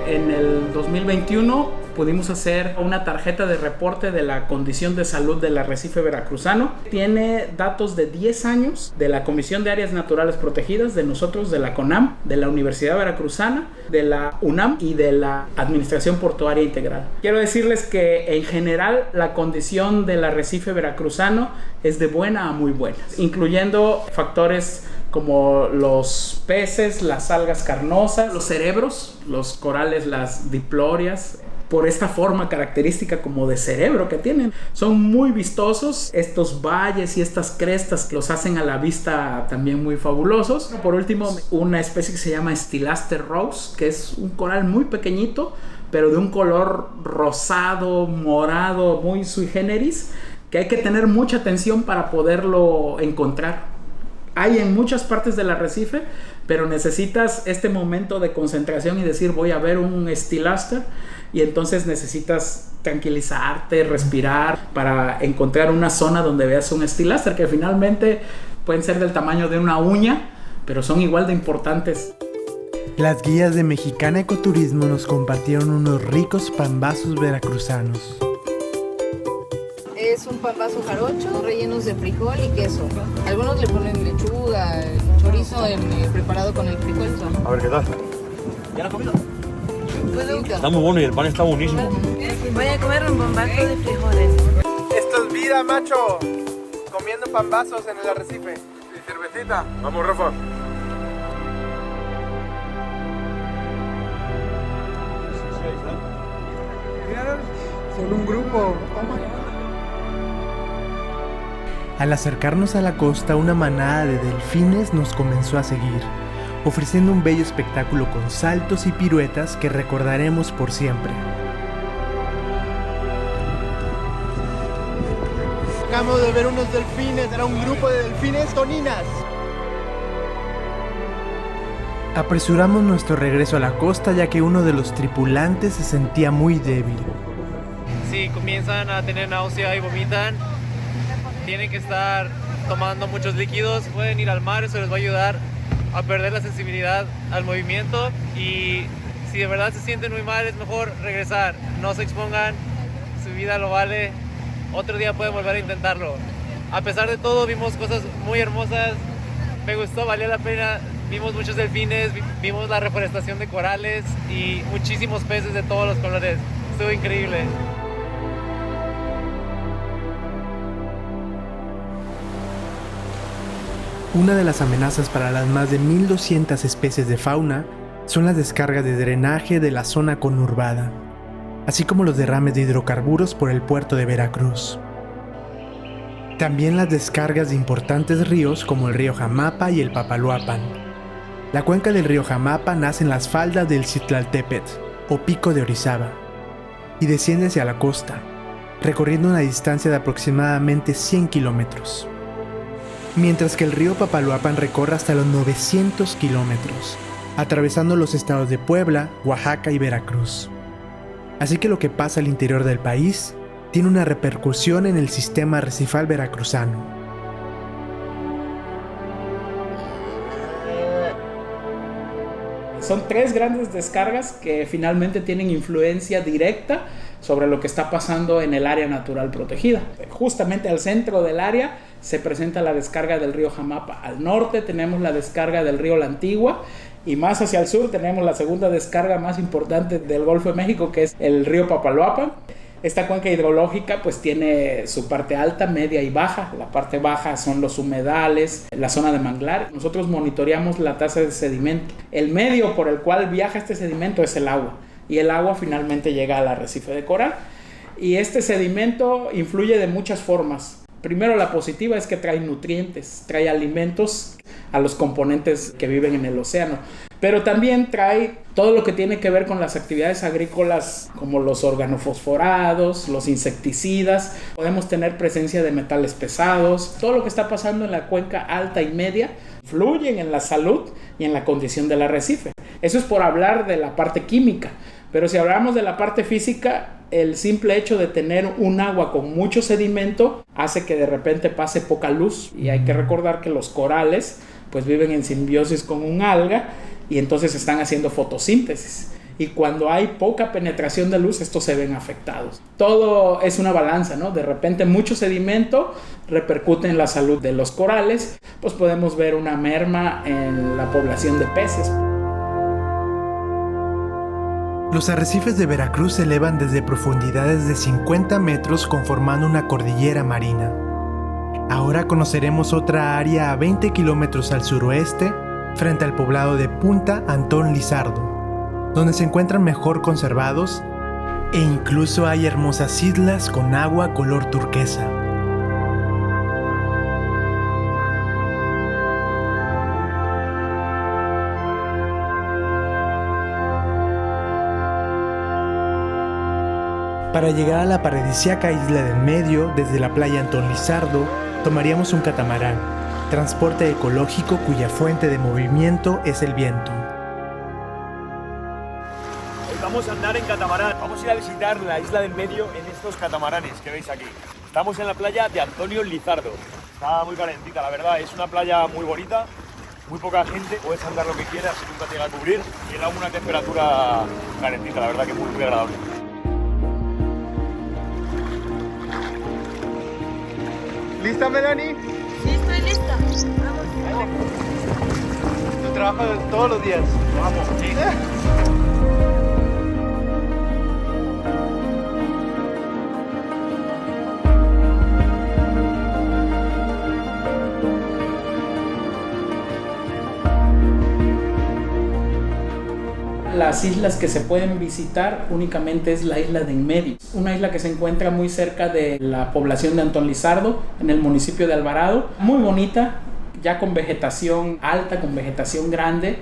En el 2021 pudimos hacer una tarjeta de reporte de la condición de salud del arrecife veracruzano. Tiene datos de 10 años de la Comisión de Áreas Naturales Protegidas, de nosotros, de la CONAM, de la Universidad Veracruzana, de la UNAM y de la Administración Portuaria Integral. Quiero decirles que en general la condición del arrecife veracruzano es de buena a muy buena, incluyendo factores como los peces, las algas carnosas, los cerebros, los corales, las diplorias, por esta forma característica como de cerebro que tienen. Son muy vistosos estos valles y estas crestas que los hacen a la vista también muy fabulosos. Por último, una especie que se llama Stylaster rose, que es un coral muy pequeñito, pero de un color rosado, morado, muy sui generis, que hay que tener mucha atención para poderlo encontrar. Hay en muchas partes del arrecife, pero necesitas este momento de concentración y decir voy a ver un Stylaster, y entonces necesitas tranquilizarte, respirar para encontrar una zona donde veas un Stylaster, que finalmente pueden ser del tamaño de una uña, pero son igual de importantes. Las guías de Mexicana Ecoturismo nos compartieron unos ricos pambazos veracruzanos. Es un pambazo jarocho, rellenos de frijol y queso. Algunos le ponen lechuga, chorizo preparado con el frijol. A ver qué tal. ¿Ya la has comido? Está muy bueno y el pan está buenísimo. Voy a comer un bombazo de frijoles. Esto es vida, macho. Comiendo pambazos en el arrecife. Y cervecita. Vamos, Rafa. Son un grupo. Al acercarnos a la costa, una manada de delfines nos comenzó a seguir, ofreciendo un bello espectáculo con saltos y piruetas que recordaremos por siempre. Acabamos de ver unos delfines, era un grupo de delfines toninas. Apresuramos nuestro regreso a la costa ya que uno de los tripulantes se sentía muy débil. Si comienzan a tener náusea y vomitan, tienen que estar tomando muchos líquidos, pueden ir al mar, eso les va a ayudar a perder la sensibilidad al movimiento, y si de verdad se sienten muy mal es mejor regresar, no se expongan, su vida lo vale, otro día pueden volver a intentarlo. A pesar de todo vimos cosas muy hermosas, me gustó, valió la pena, vimos muchos delfines, vimos la reforestación de corales y muchísimos peces de todos los colores, estuvo increíble. Una de las amenazas para las más de 1.200 especies de fauna son las descargas de drenaje de la zona conurbada, así como los derrames de hidrocarburos por el puerto de Veracruz. También las descargas de importantes ríos como el río Jamapa y el Papaloapan. La cuenca del río Jamapa nace en las faldas del Citlaltépetl, o Pico de Orizaba, y desciende hacia la costa, recorriendo una distancia de aproximadamente 100 kilómetros. Mientras que el río Papaloapan recorre hasta los 900 kilómetros, atravesando los estados de Puebla, Oaxaca y Veracruz. Así que lo que pasa al interior del país tiene una repercusión en el sistema arrecifal veracruzano. Son 3 grandes descargas que finalmente tienen influencia directa sobre lo que está pasando en el área natural protegida. Justamente al centro del área se presenta la descarga del río Jamapa. Al norte tenemos la descarga del río La Antigua y más hacia el sur tenemos la segunda descarga más importante del Golfo de México, que es el río Papaloapan. Esta cuenca hidrológica pues tiene su parte alta, media y baja. La parte baja son los humedales, la zona de manglar. Nosotros monitoreamos la tasa de sedimento. El medio por el cual viaja este sedimento es el agua, y el agua finalmente llega al arrecife de coral. Y este sedimento influye de muchas formas. Primero, la positiva es que trae nutrientes, trae alimentos a los componentes que viven en el océano, pero también trae todo lo que tiene que ver con las actividades agrícolas, como los organofosforados, los insecticidas. Podemos tener presencia de metales pesados. Todo lo que está pasando en la cuenca alta y media influye en la salud y en la condición del arrecife. Eso es por hablar de la parte química. Pero si hablamos de la parte física, el simple hecho de tener un agua con mucho sedimento hace que de repente pase poca luz. Y hay que recordar que los corales pues viven en simbiosis con un alga y entonces están haciendo fotosíntesis. Y cuando hay poca penetración de luz, estos se ven afectados. Todo es una balanza, ¿no? De repente mucho sedimento repercute en la salud de los corales, pues podemos ver una merma en la población de peces. Los arrecifes de Veracruz se elevan desde profundidades de 50 metros conformando una cordillera marina. Ahora conoceremos otra área a 20 kilómetros al suroeste, frente al poblado de Punta Antón Lizardo, donde se encuentran mejor conservados e incluso hay hermosas islas con agua color turquesa. Para llegar a la paradisíaca isla del medio, desde la playa Antón Lizardo, tomaríamos un catamarán, transporte ecológico cuya fuente de movimiento es el viento. Hoy vamos a andar en catamarán, vamos a ir a visitar la isla del medio en estos catamaranes que veis aquí. Estamos en la playa de Antonio Lizardo, está muy calentita la verdad, es una playa muy bonita, muy poca gente, puedes andar lo que quieras y nunca te llega a cubrir y el agua una temperatura calentita, la verdad que muy, muy agradable. ¿Lista, Melanie? Sí, estoy lista. Vamos. Tu trabajo de todos los días. Vamos, sí. Las islas que se pueden visitar únicamente es la isla de en medio, una isla que se encuentra muy cerca de la población de Antón Lizardo, en el municipio de Alvarado, muy bonita, ya con vegetación alta, con vegetación grande,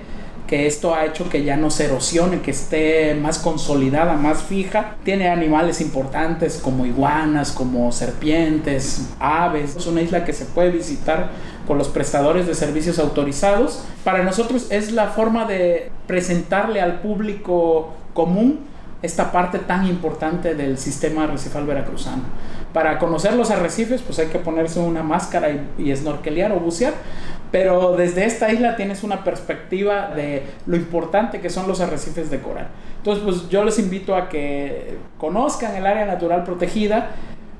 que esto ha hecho que ya no se erosione, que esté más consolidada, más fija. Tiene animales importantes como iguanas, como serpientes, aves. Es una isla que se puede visitar con los prestadores de servicios autorizados. Para nosotros es la forma de presentarle al público común esta parte tan importante del sistema arrecifal veracruzano. Para conocer los arrecifes, pues hay que ponerse una máscara y snorkelear o bucear, pero desde esta isla tienes una perspectiva de lo importante que son los arrecifes de coral. Entonces, pues yo les invito a que conozcan el área natural protegida,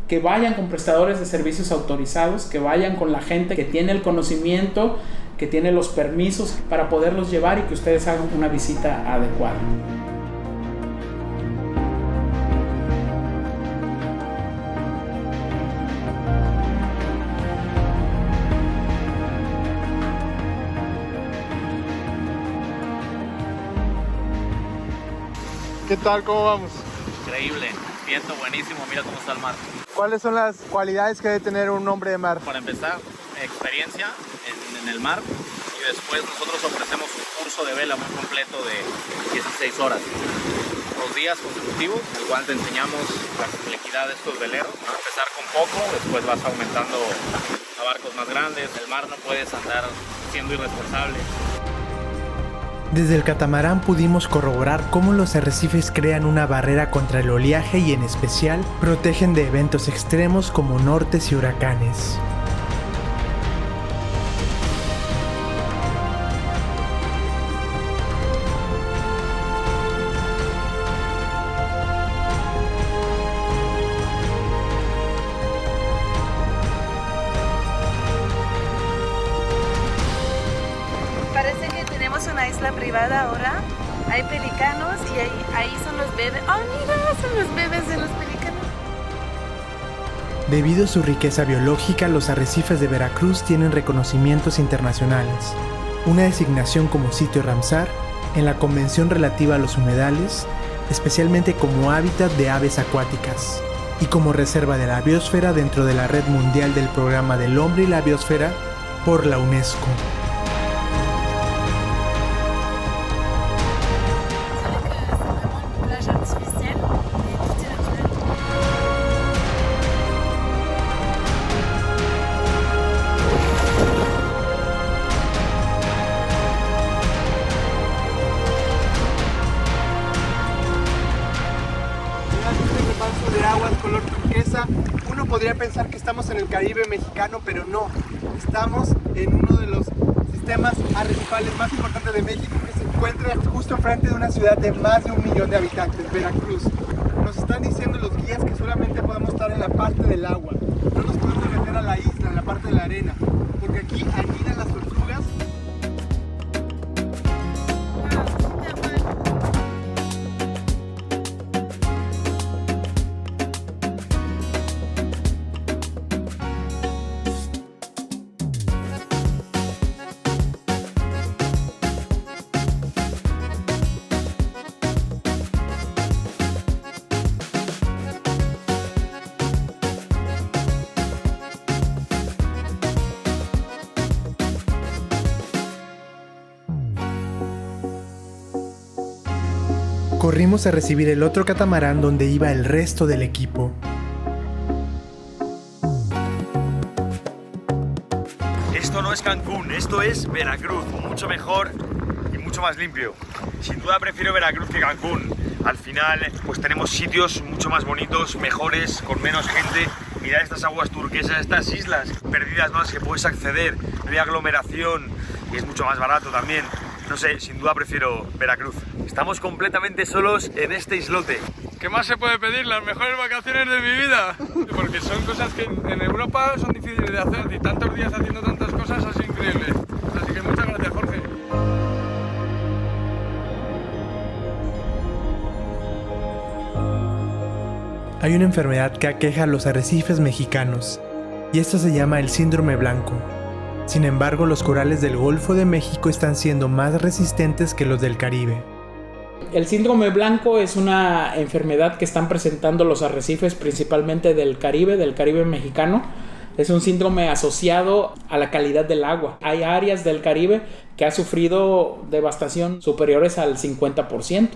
que vayan con prestadores de servicios autorizados, que vayan con la gente que tiene el conocimiento, que tiene los permisos para poderlos llevar y que ustedes hagan una visita adecuada. ¿Qué tal? ¿Cómo vamos? Increíble, viento buenísimo, mira cómo está el mar. ¿Cuáles son las cualidades que debe tener un hombre de mar? Para empezar, experiencia en el mar, y después nosotros ofrecemos un curso de vela muy completo de 16 horas. 2 días consecutivos, en el cual te enseñamos la complejidad de estos veleros. Vas a empezar con poco, después vas aumentando a barcos más grandes. El mar no puedes andar siendo irresponsable. Desde el catamarán pudimos corroborar cómo los arrecifes crean una barrera contra el oleaje y en especial protegen de eventos extremos como nortes y huracanes. Parece que tenemos una isla privada ahora. Hay pelicanos y ahí son los bebés. ¡Oh, mira! Son los bebés de los pelicanos. Debido a su riqueza biológica, los arrecifes de Veracruz tienen reconocimientos internacionales. Una designación como sitio Ramsar en la Convención relativa a los humedales, especialmente como hábitat de aves acuáticas, y como reserva de la biosfera dentro de la Red Mundial del Programa del Hombre y la Biosfera por la UNESCO. De aguas color turquesa. Uno podría pensar que estamos en el Caribe mexicano, pero no. Estamos en uno de los sistemas arrecifales más importantes de México, que se encuentra justo frente de una ciudad de más de 1 millón de habitantes, Veracruz. Nos están diciendo los guías que solamente podemos estar en la parte del agua. No nos podemos meter a la isla, en la parte de la arena, porque aquí anidan las tortugas. Corrimos a recibir el otro catamarán donde iba el resto del equipo. Esto no es Cancún, esto es Veracruz, mucho mejor y mucho más limpio. Sin duda prefiero Veracruz que Cancún. Al final, pues tenemos sitios mucho más bonitos, mejores, con menos gente. Mirad estas aguas turquesas, estas islas perdidas, ¿no?, a las que puedes acceder, no hay aglomeración y es mucho más barato también. No sé, sin duda prefiero Veracruz. Estamos completamente solos en este islote. ¿Qué más se puede pedir? Las mejores vacaciones de mi vida. Porque son cosas que en Europa son difíciles de hacer y tantos días haciendo tantas cosas es increíble. Así que muchas gracias, Jorge. Hay una enfermedad que aqueja a los arrecifes mexicanos, y esto se llama el síndrome blanco. Sin embargo, los corales del Golfo de México están siendo más resistentes que los del Caribe. El síndrome blanco es una enfermedad que están presentando los arrecifes principalmente del Caribe mexicano. Es un síndrome asociado a la calidad del agua. Hay áreas del Caribe que ha sufrido devastación superiores al 50%.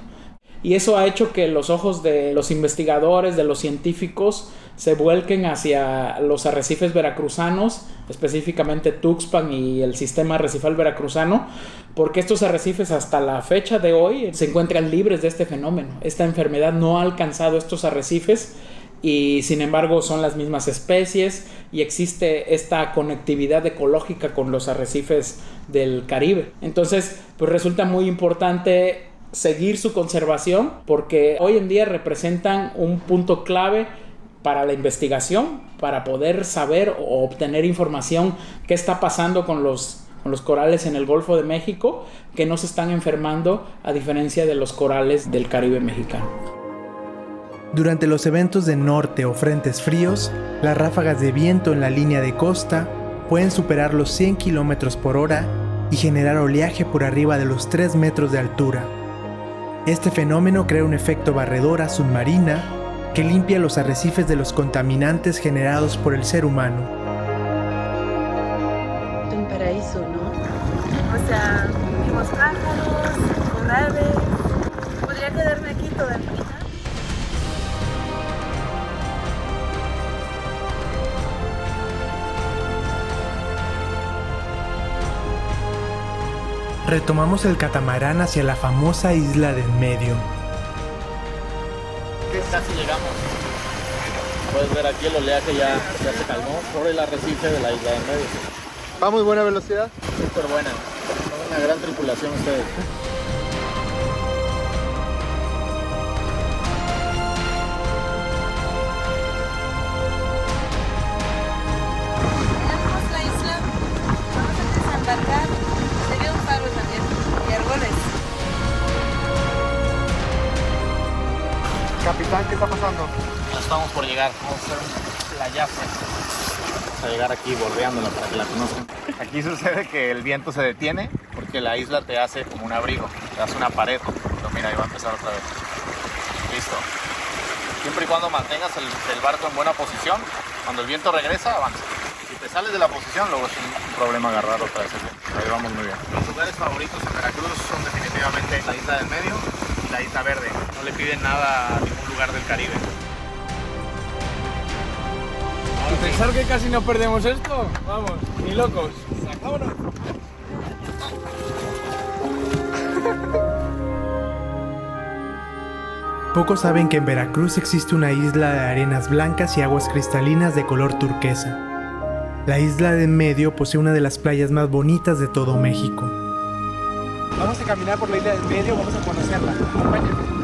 Y eso ha hecho que los ojos de los investigadores, de los científicos, se vuelquen hacia los arrecifes veracruzanos, específicamente Tuxpan y el sistema arrecifal veracruzano, porque estos arrecifes hasta la fecha de hoy se encuentran libres de este fenómeno. Esta enfermedad no ha alcanzado estos arrecifes y sin embargo son las mismas especies y existe esta conectividad ecológica con los arrecifes del Caribe. Entonces, pues resulta muy importante seguir su conservación porque hoy en día representan un punto clave para la investigación, para poder saber o obtener información qué está pasando con los corales en el Golfo de México, que no se están enfermando a diferencia de los corales del Caribe mexicano. Durante los eventos de norte o frentes fríos, las ráfagas de viento en la línea de costa pueden superar los 100 km por hora y generar oleaje por arriba de los 3 metros de altura. Este fenómeno crea un efecto barredora submarina que limpia los arrecifes de los contaminantes generados por el ser humano. Un paraíso, ¿no? O sea, vimos pájaros, aves. Podría quedarme aquí toda mi vida. Retomamos el catamarán hacia la famosa isla de en medio. Casi llegamos. Puedes ver aquí el oleaje ya se calmó sobre el arrecife de la isla de en medio. ¿Va a muy buena velocidad? Súper buena. Son una gran tripulación ustedes. Tenemos la isla, vamos a desembarcar. Sería un faro también, y árboles. Capitán, ¿qué está pasando? Ya estamos por llegar. Vamos a hacer un playazo. Vamos a llegar aquí bordeándola para que la conozcan. Aquí sucede que el viento se detiene porque la isla te hace como un abrigo, te hace una pared. Pero mira, ahí va a empezar otra vez. Listo. Siempre y cuando mantengas el barco en buena posición, cuando el viento regresa, avanza. Si te sales de la posición, luego es un problema agarrar otra vez el viento. Ahí vamos muy bien. Los lugares favoritos en Veracruz son definitivamente la isla del medio y la isla verde. No le piden nada a ningún lugar del Caribe. ¿Y pensar que casi no perdemos esto? Vamos, ni locos. ¡Vámonos! Pocos saben que en Veracruz existe una isla de arenas blancas y aguas cristalinas de color turquesa. La isla de en medio posee una de las playas más bonitas de todo México. Vamos a caminar por la isla del medio, vamos a conocerla. Acompáñenme.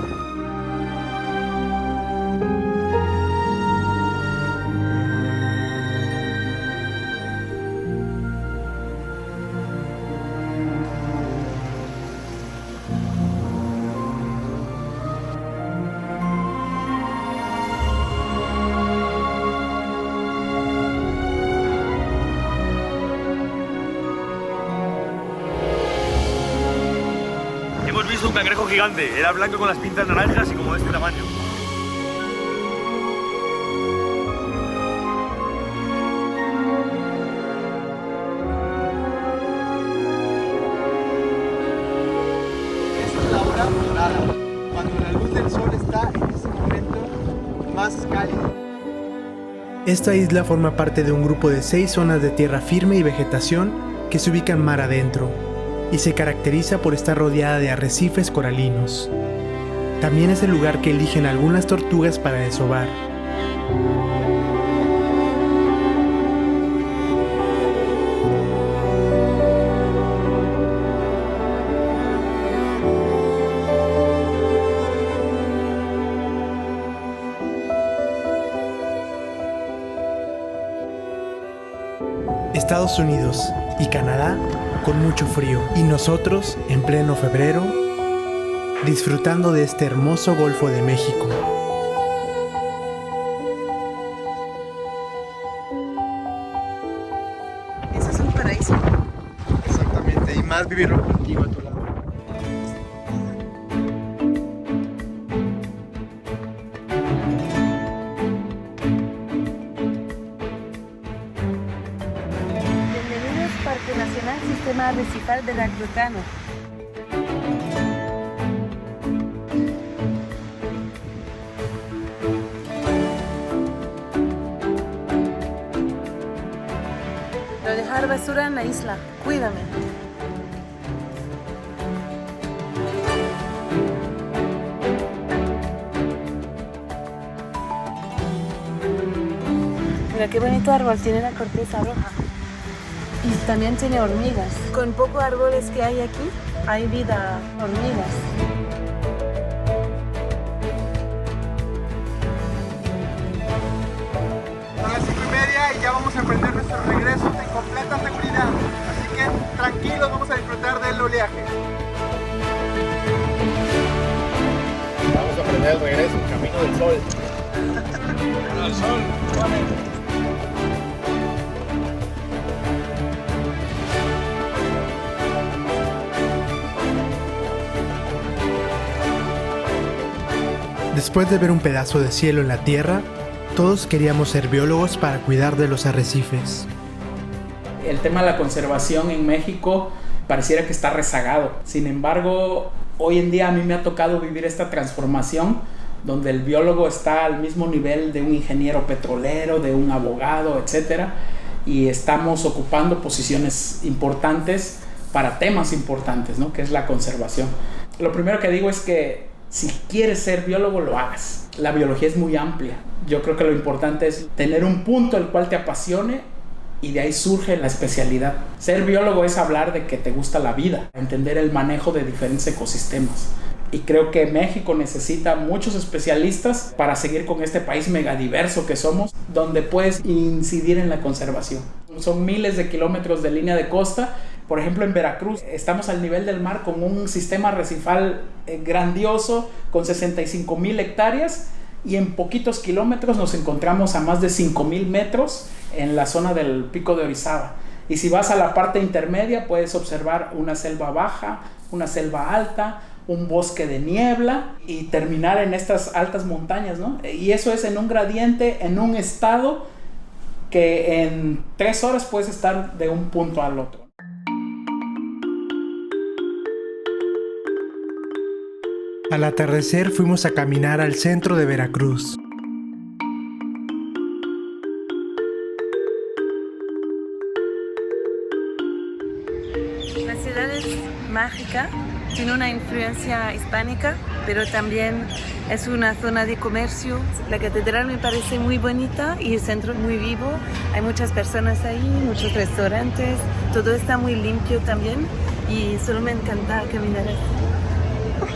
Hemos visto un cangrejo gigante, era blanco con las pintas naranjas y como de este tamaño. Esta es la hora dorada, cuando la luz del sol está en ese momento más cálido. Esta isla forma parte de un grupo de 6 zonas de tierra firme y vegetación que se ubican mar adentro, y se caracteriza por estar rodeada de arrecifes coralinos. También es el lugar que eligen algunas tortugas para desovar. Estados Unidos y Canadá con mucho frío, y nosotros, en pleno febrero, disfrutando de este hermoso Golfo de México. Ese es un paraíso. Exactamente, y más vivirlo contigo a tu lado. sistema arrecifal veracruzano. No dejar basura en la isla. Cuídame. Mira qué bonito árbol, tiene la corteza roja. Y también tiene hormigas. Con pocos árboles que hay aquí, hay vida hormigas. Son las 5:30 y ya vamos a emprender nuestro regreso en completa seguridad. Así que tranquilos, vamos a disfrutar del oleaje. Vamos a emprender el regreso, el camino del sol. Al sol, nuevamente. Después de ver un pedazo de cielo en la tierra, todos queríamos ser biólogos para cuidar de los arrecifes. El tema de la conservación en México pareciera que está rezagado. Sin embargo, hoy en día a mí me ha tocado vivir esta transformación donde el biólogo está al mismo nivel de un ingeniero petrolero, de un abogado, etc. Y estamos ocupando posiciones importantes para temas importantes, ¿no? Que es la conservación. Lo primero que digo es que si quieres ser biólogo, lo hagas. La biología es muy amplia. Yo creo que lo importante es tener un punto el cual te apasione y de ahí surge la especialidad. Ser biólogo es hablar de que te gusta la vida, entender el manejo de diferentes ecosistemas. Y creo que México necesita muchos especialistas para seguir con este país megadiverso que somos, donde puedes incidir en la conservación. Son miles de kilómetros de línea de costa. Por ejemplo, en Veracruz estamos al nivel del mar con un sistema arrecifal grandioso con 65,000 hectáreas y en poquitos kilómetros nos encontramos a más de 5,000 metros en la zona del Pico de Orizaba. Y si vas a la parte intermedia puedes observar una selva baja, una selva alta, un bosque de niebla y terminar en estas altas montañas, ¿no? Y eso es en un gradiente, en un estado que en 3 horas puedes estar de un punto al otro. Al atardecer fuimos a caminar al centro de Veracruz. La ciudad es mágica, tiene una influencia hispánica, pero también es una zona de comercio. La catedral me parece muy bonita y el centro muy vivo. Hay muchas personas ahí, muchos restaurantes, todo está muy limpio también y solo me encanta caminar aquí.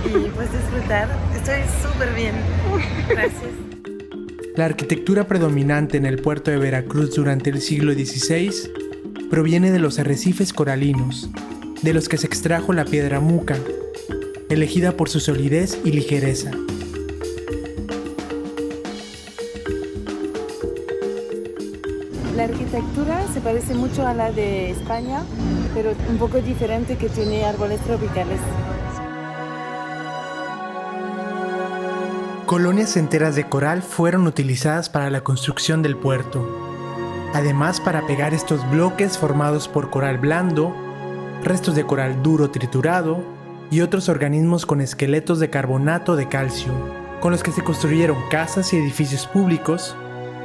Y pues disfrutar, estoy súper bien. Gracias. La arquitectura predominante en el puerto de Veracruz durante el siglo XVI proviene de los arrecifes coralinos, de los que se extrajo la piedra muca, elegida por su solidez y ligereza. La arquitectura se parece mucho a la de España, pero un poco diferente, que tiene árboles tropicales. Colonias enteras de coral fueron utilizadas para la construcción del puerto. Además, para pegar estos bloques formados por coral blando, restos de coral duro triturado y otros organismos con esqueletos de carbonato de calcio, con los que se construyeron casas y edificios públicos,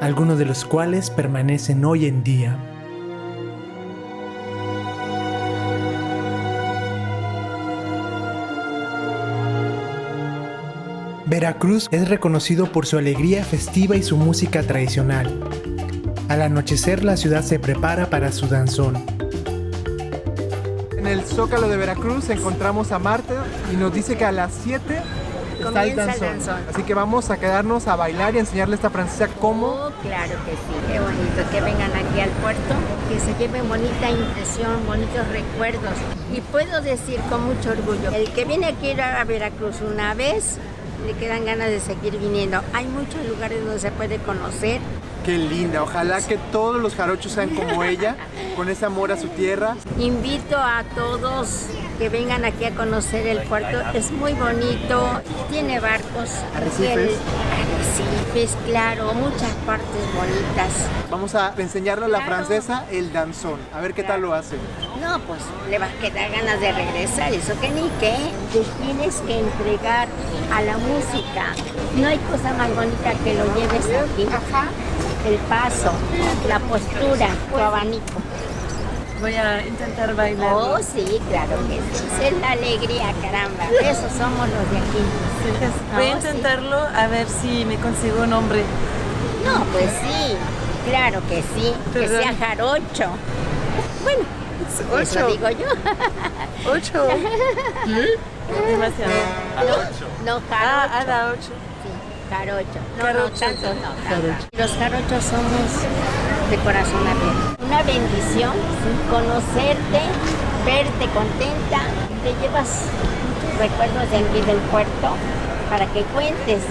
algunos de los cuales permanecen hoy en día. Veracruz es reconocido por su alegría festiva y su música tradicional. Al anochecer, la ciudad se prepara para su danzón. En el Zócalo de Veracruz encontramos a Marta y nos dice que a las 7 está el danzón. Así que vamos a quedarnos a bailar y a enseñarle a esta francesa cómo. Oh, claro que sí, qué bonito que vengan aquí al puerto, que se lleven bonita impresión, bonitos recuerdos. Y puedo decir con mucho orgullo, el que viene aquí a Veracruz una vez, le quedan ganas de seguir viniendo. Hay muchos lugares donde se puede conocer. Qué linda, ojalá que todos los jarochos sean como ella, con ese amor a su tierra. Invito a todos que vengan aquí a conocer el puerto, es muy bonito, tiene barcos. ¿Arrecifes? Sí, pues claro, muchas partes bonitas. Vamos a enseñarle a la francesa el danzón. A ver qué tal lo hace. No, pues le vas a quedar ganas de regresar, eso que ni qué. Te tienes que entregar a la música. No hay cosa más bonita que lo lleves aquí. El paso, la postura, tu abanico. Voy a intentar bailar. Oh, sí, claro que sí. Es la alegría, caramba. Eso somos los de aquí. Voy a intentarlo a ver si me consigo un hombre. No, pues sí, claro que sí. Que sea jarocho. Bueno, eso digo yo. 8. Demasiado. No, jarocho. A la 8. Sí, jarocho. No, Jarocho. tanto no. Jarocho. Los jarochos somos de corazón abierto. Una bendición conocerte, verte contenta. Te llevas recuerdos de aquí del puerto para que cuentes.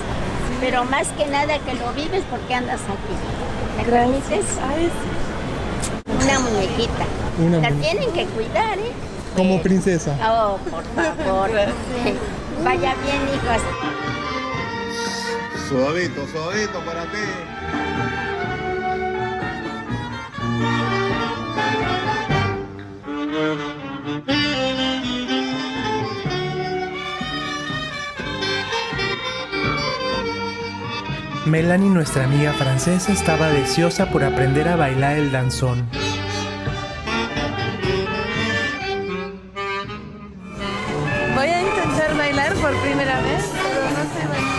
Pero más que nada que lo vives porque andas aquí. ¿Me permites? Una muñequita. La tienen que cuidar, ¿eh? Como princesa. Oh, por favor. Vaya bien, hijos. Suavito, suavito para ti. Melanie, nuestra amiga francesa, estaba deseosa por aprender a bailar el danzón. Voy a intentar bailar por primera vez, pero no sé bailar.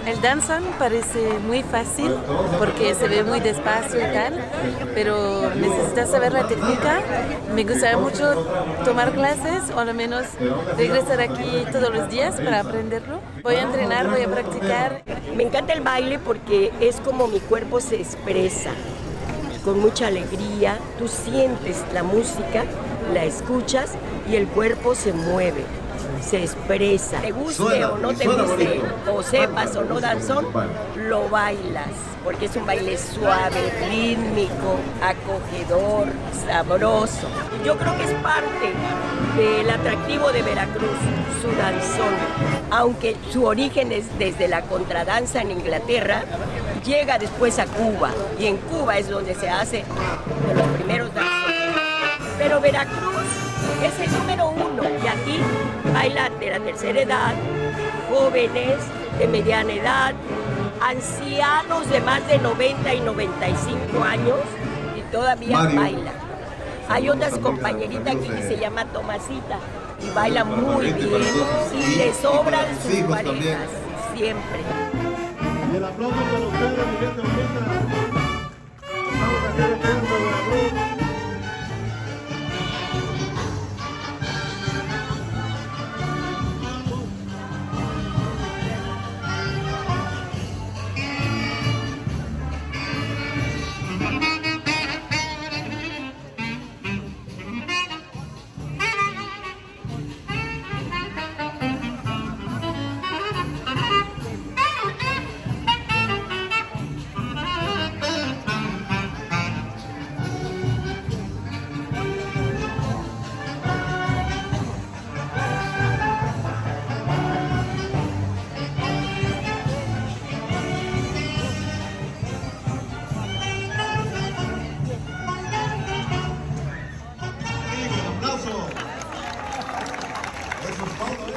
El danzón parece muy fácil porque se ve muy despacio y tal, pero necesitas saber la técnica. Me gustaría mucho tomar clases o al menos regresar aquí todos los días para aprenderlo. Voy a entrenar, voy a practicar. Me encanta el baile porque es como mi cuerpo se expresa, con mucha alegría. Tú sientes la música, la escuchas y el cuerpo se mueve. Se expresa, te guste o no te guste, o sepas o no danzón, lo bailas, porque es un baile suave, rítmico, acogedor, sabroso. Yo creo que es parte del atractivo de Veracruz, su danzón. Aunque su origen es desde la contradanza en Inglaterra, llega después a Cuba, y en Cuba es donde se hace de los primeros danzones. Pero Veracruz es el número 1 y aquí bailan de la tercera edad, jóvenes de mediana edad, ancianos de más de 90 y 95 años y todavía bailan. Hay otras compañeritas aquí que se llama Tomasita y bailan muy bien y le sobran sus parejas siempre. Y el aplauso para ustedes, mi gente bonita. Vamos a hacer el centro de Veracruz.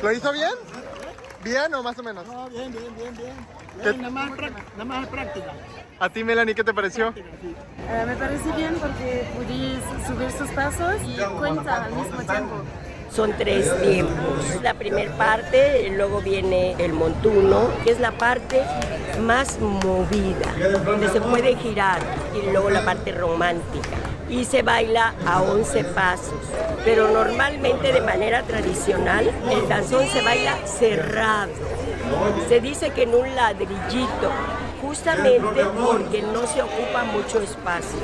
¿Lo hizo bien? ¿Bien o más o menos? No, bien. Nada más práctica. ¿A ti, Melanie, qué te pareció? Me parece bien porque pude subir sus pasos y cuenta al mismo tiempo. Son 3 tiempos. La primera parte, luego viene el montuno, que es la parte más movida, donde se puede girar, y luego la parte romántica. Y se baila a 11 pasos, pero normalmente de manera tradicional el danzón se baila cerrado. Se dice que en un ladrillito, justamente porque no se ocupa mucho espacio.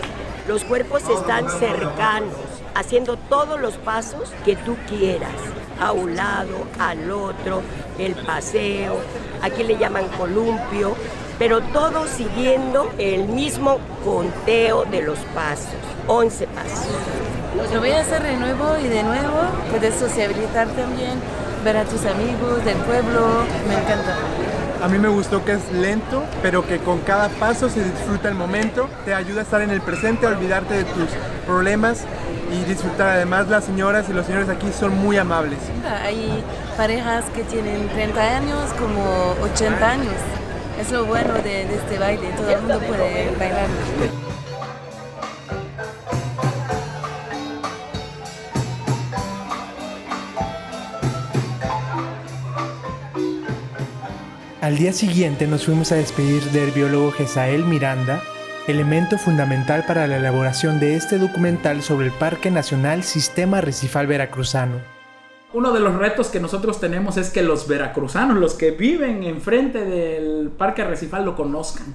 Los cuerpos están cercanos, haciendo todos los pasos que tú quieras, a un lado, al otro, el paseo, aquí le llaman columpio, pero todo siguiendo el mismo conteo de los pasos, 11 pasos. Lo voy a hacer de nuevo y de nuevo, puedes sociabilizar también, ver a tus amigos del pueblo, me encanta. A mí me gustó que es lento, pero que con cada paso se disfruta el momento, te ayuda a estar en el presente, a olvidarte de tus problemas y disfrutar. Además, las señoras y los señores aquí son muy amables. Hay parejas que tienen 30 años como 80 años. Es lo bueno de este baile, todo el mundo puede bailar. Al día siguiente nos fuimos a despedir del biólogo Gesael Miranda, elemento fundamental para la elaboración de este documental sobre el Parque Nacional Sistema Arrecifal Veracruzano. Uno de los retos que nosotros tenemos es que los veracruzanos, los que viven enfrente del Parque Arrecifal, lo conozcan.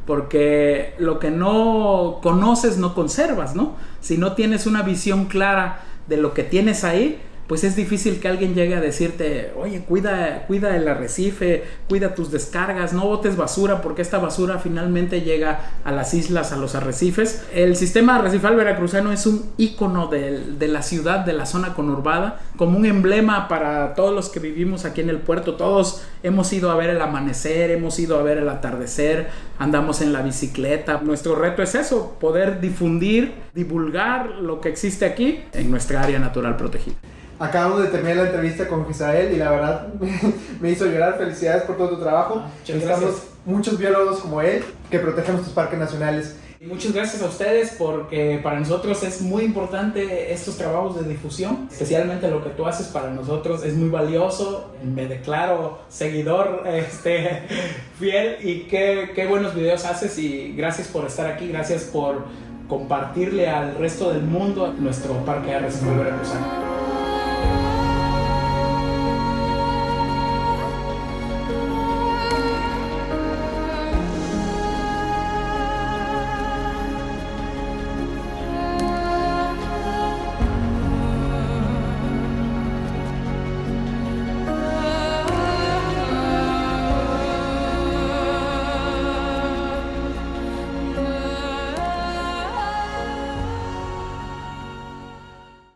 Porque lo que no conoces no conservas, ¿no? Si no tienes una visión clara de lo que tienes ahí, pues es difícil que alguien llegue a decirte, oye, cuida el arrecife, cuida tus descargas, no botes basura, porque esta basura finalmente llega a las islas, a los arrecifes. El sistema arrecifal veracruzano es un ícono de la ciudad, de la zona conurbada, como un emblema para todos los que vivimos aquí en el puerto. Todos hemos ido a ver el amanecer, hemos ido a ver el atardecer, andamos en la bicicleta. Nuestro reto es eso, poder difundir, divulgar lo que existe aquí en nuestra área natural protegida. Acabamos de terminar la entrevista con Gesael y la verdad me hizo llorar. Felicidades por todo tu trabajo. Necesitamos muchos biólogos como él que protegen nuestros parques nacionales. Y muchas gracias a ustedes porque para nosotros es muy importante estos trabajos de difusión, especialmente lo que tú haces para nosotros es muy valioso. Me declaro seguidor fiel y qué buenos videos haces y gracias por estar aquí, gracias por compartirle al resto del mundo nuestro Parque Arrecifal Veracruzano.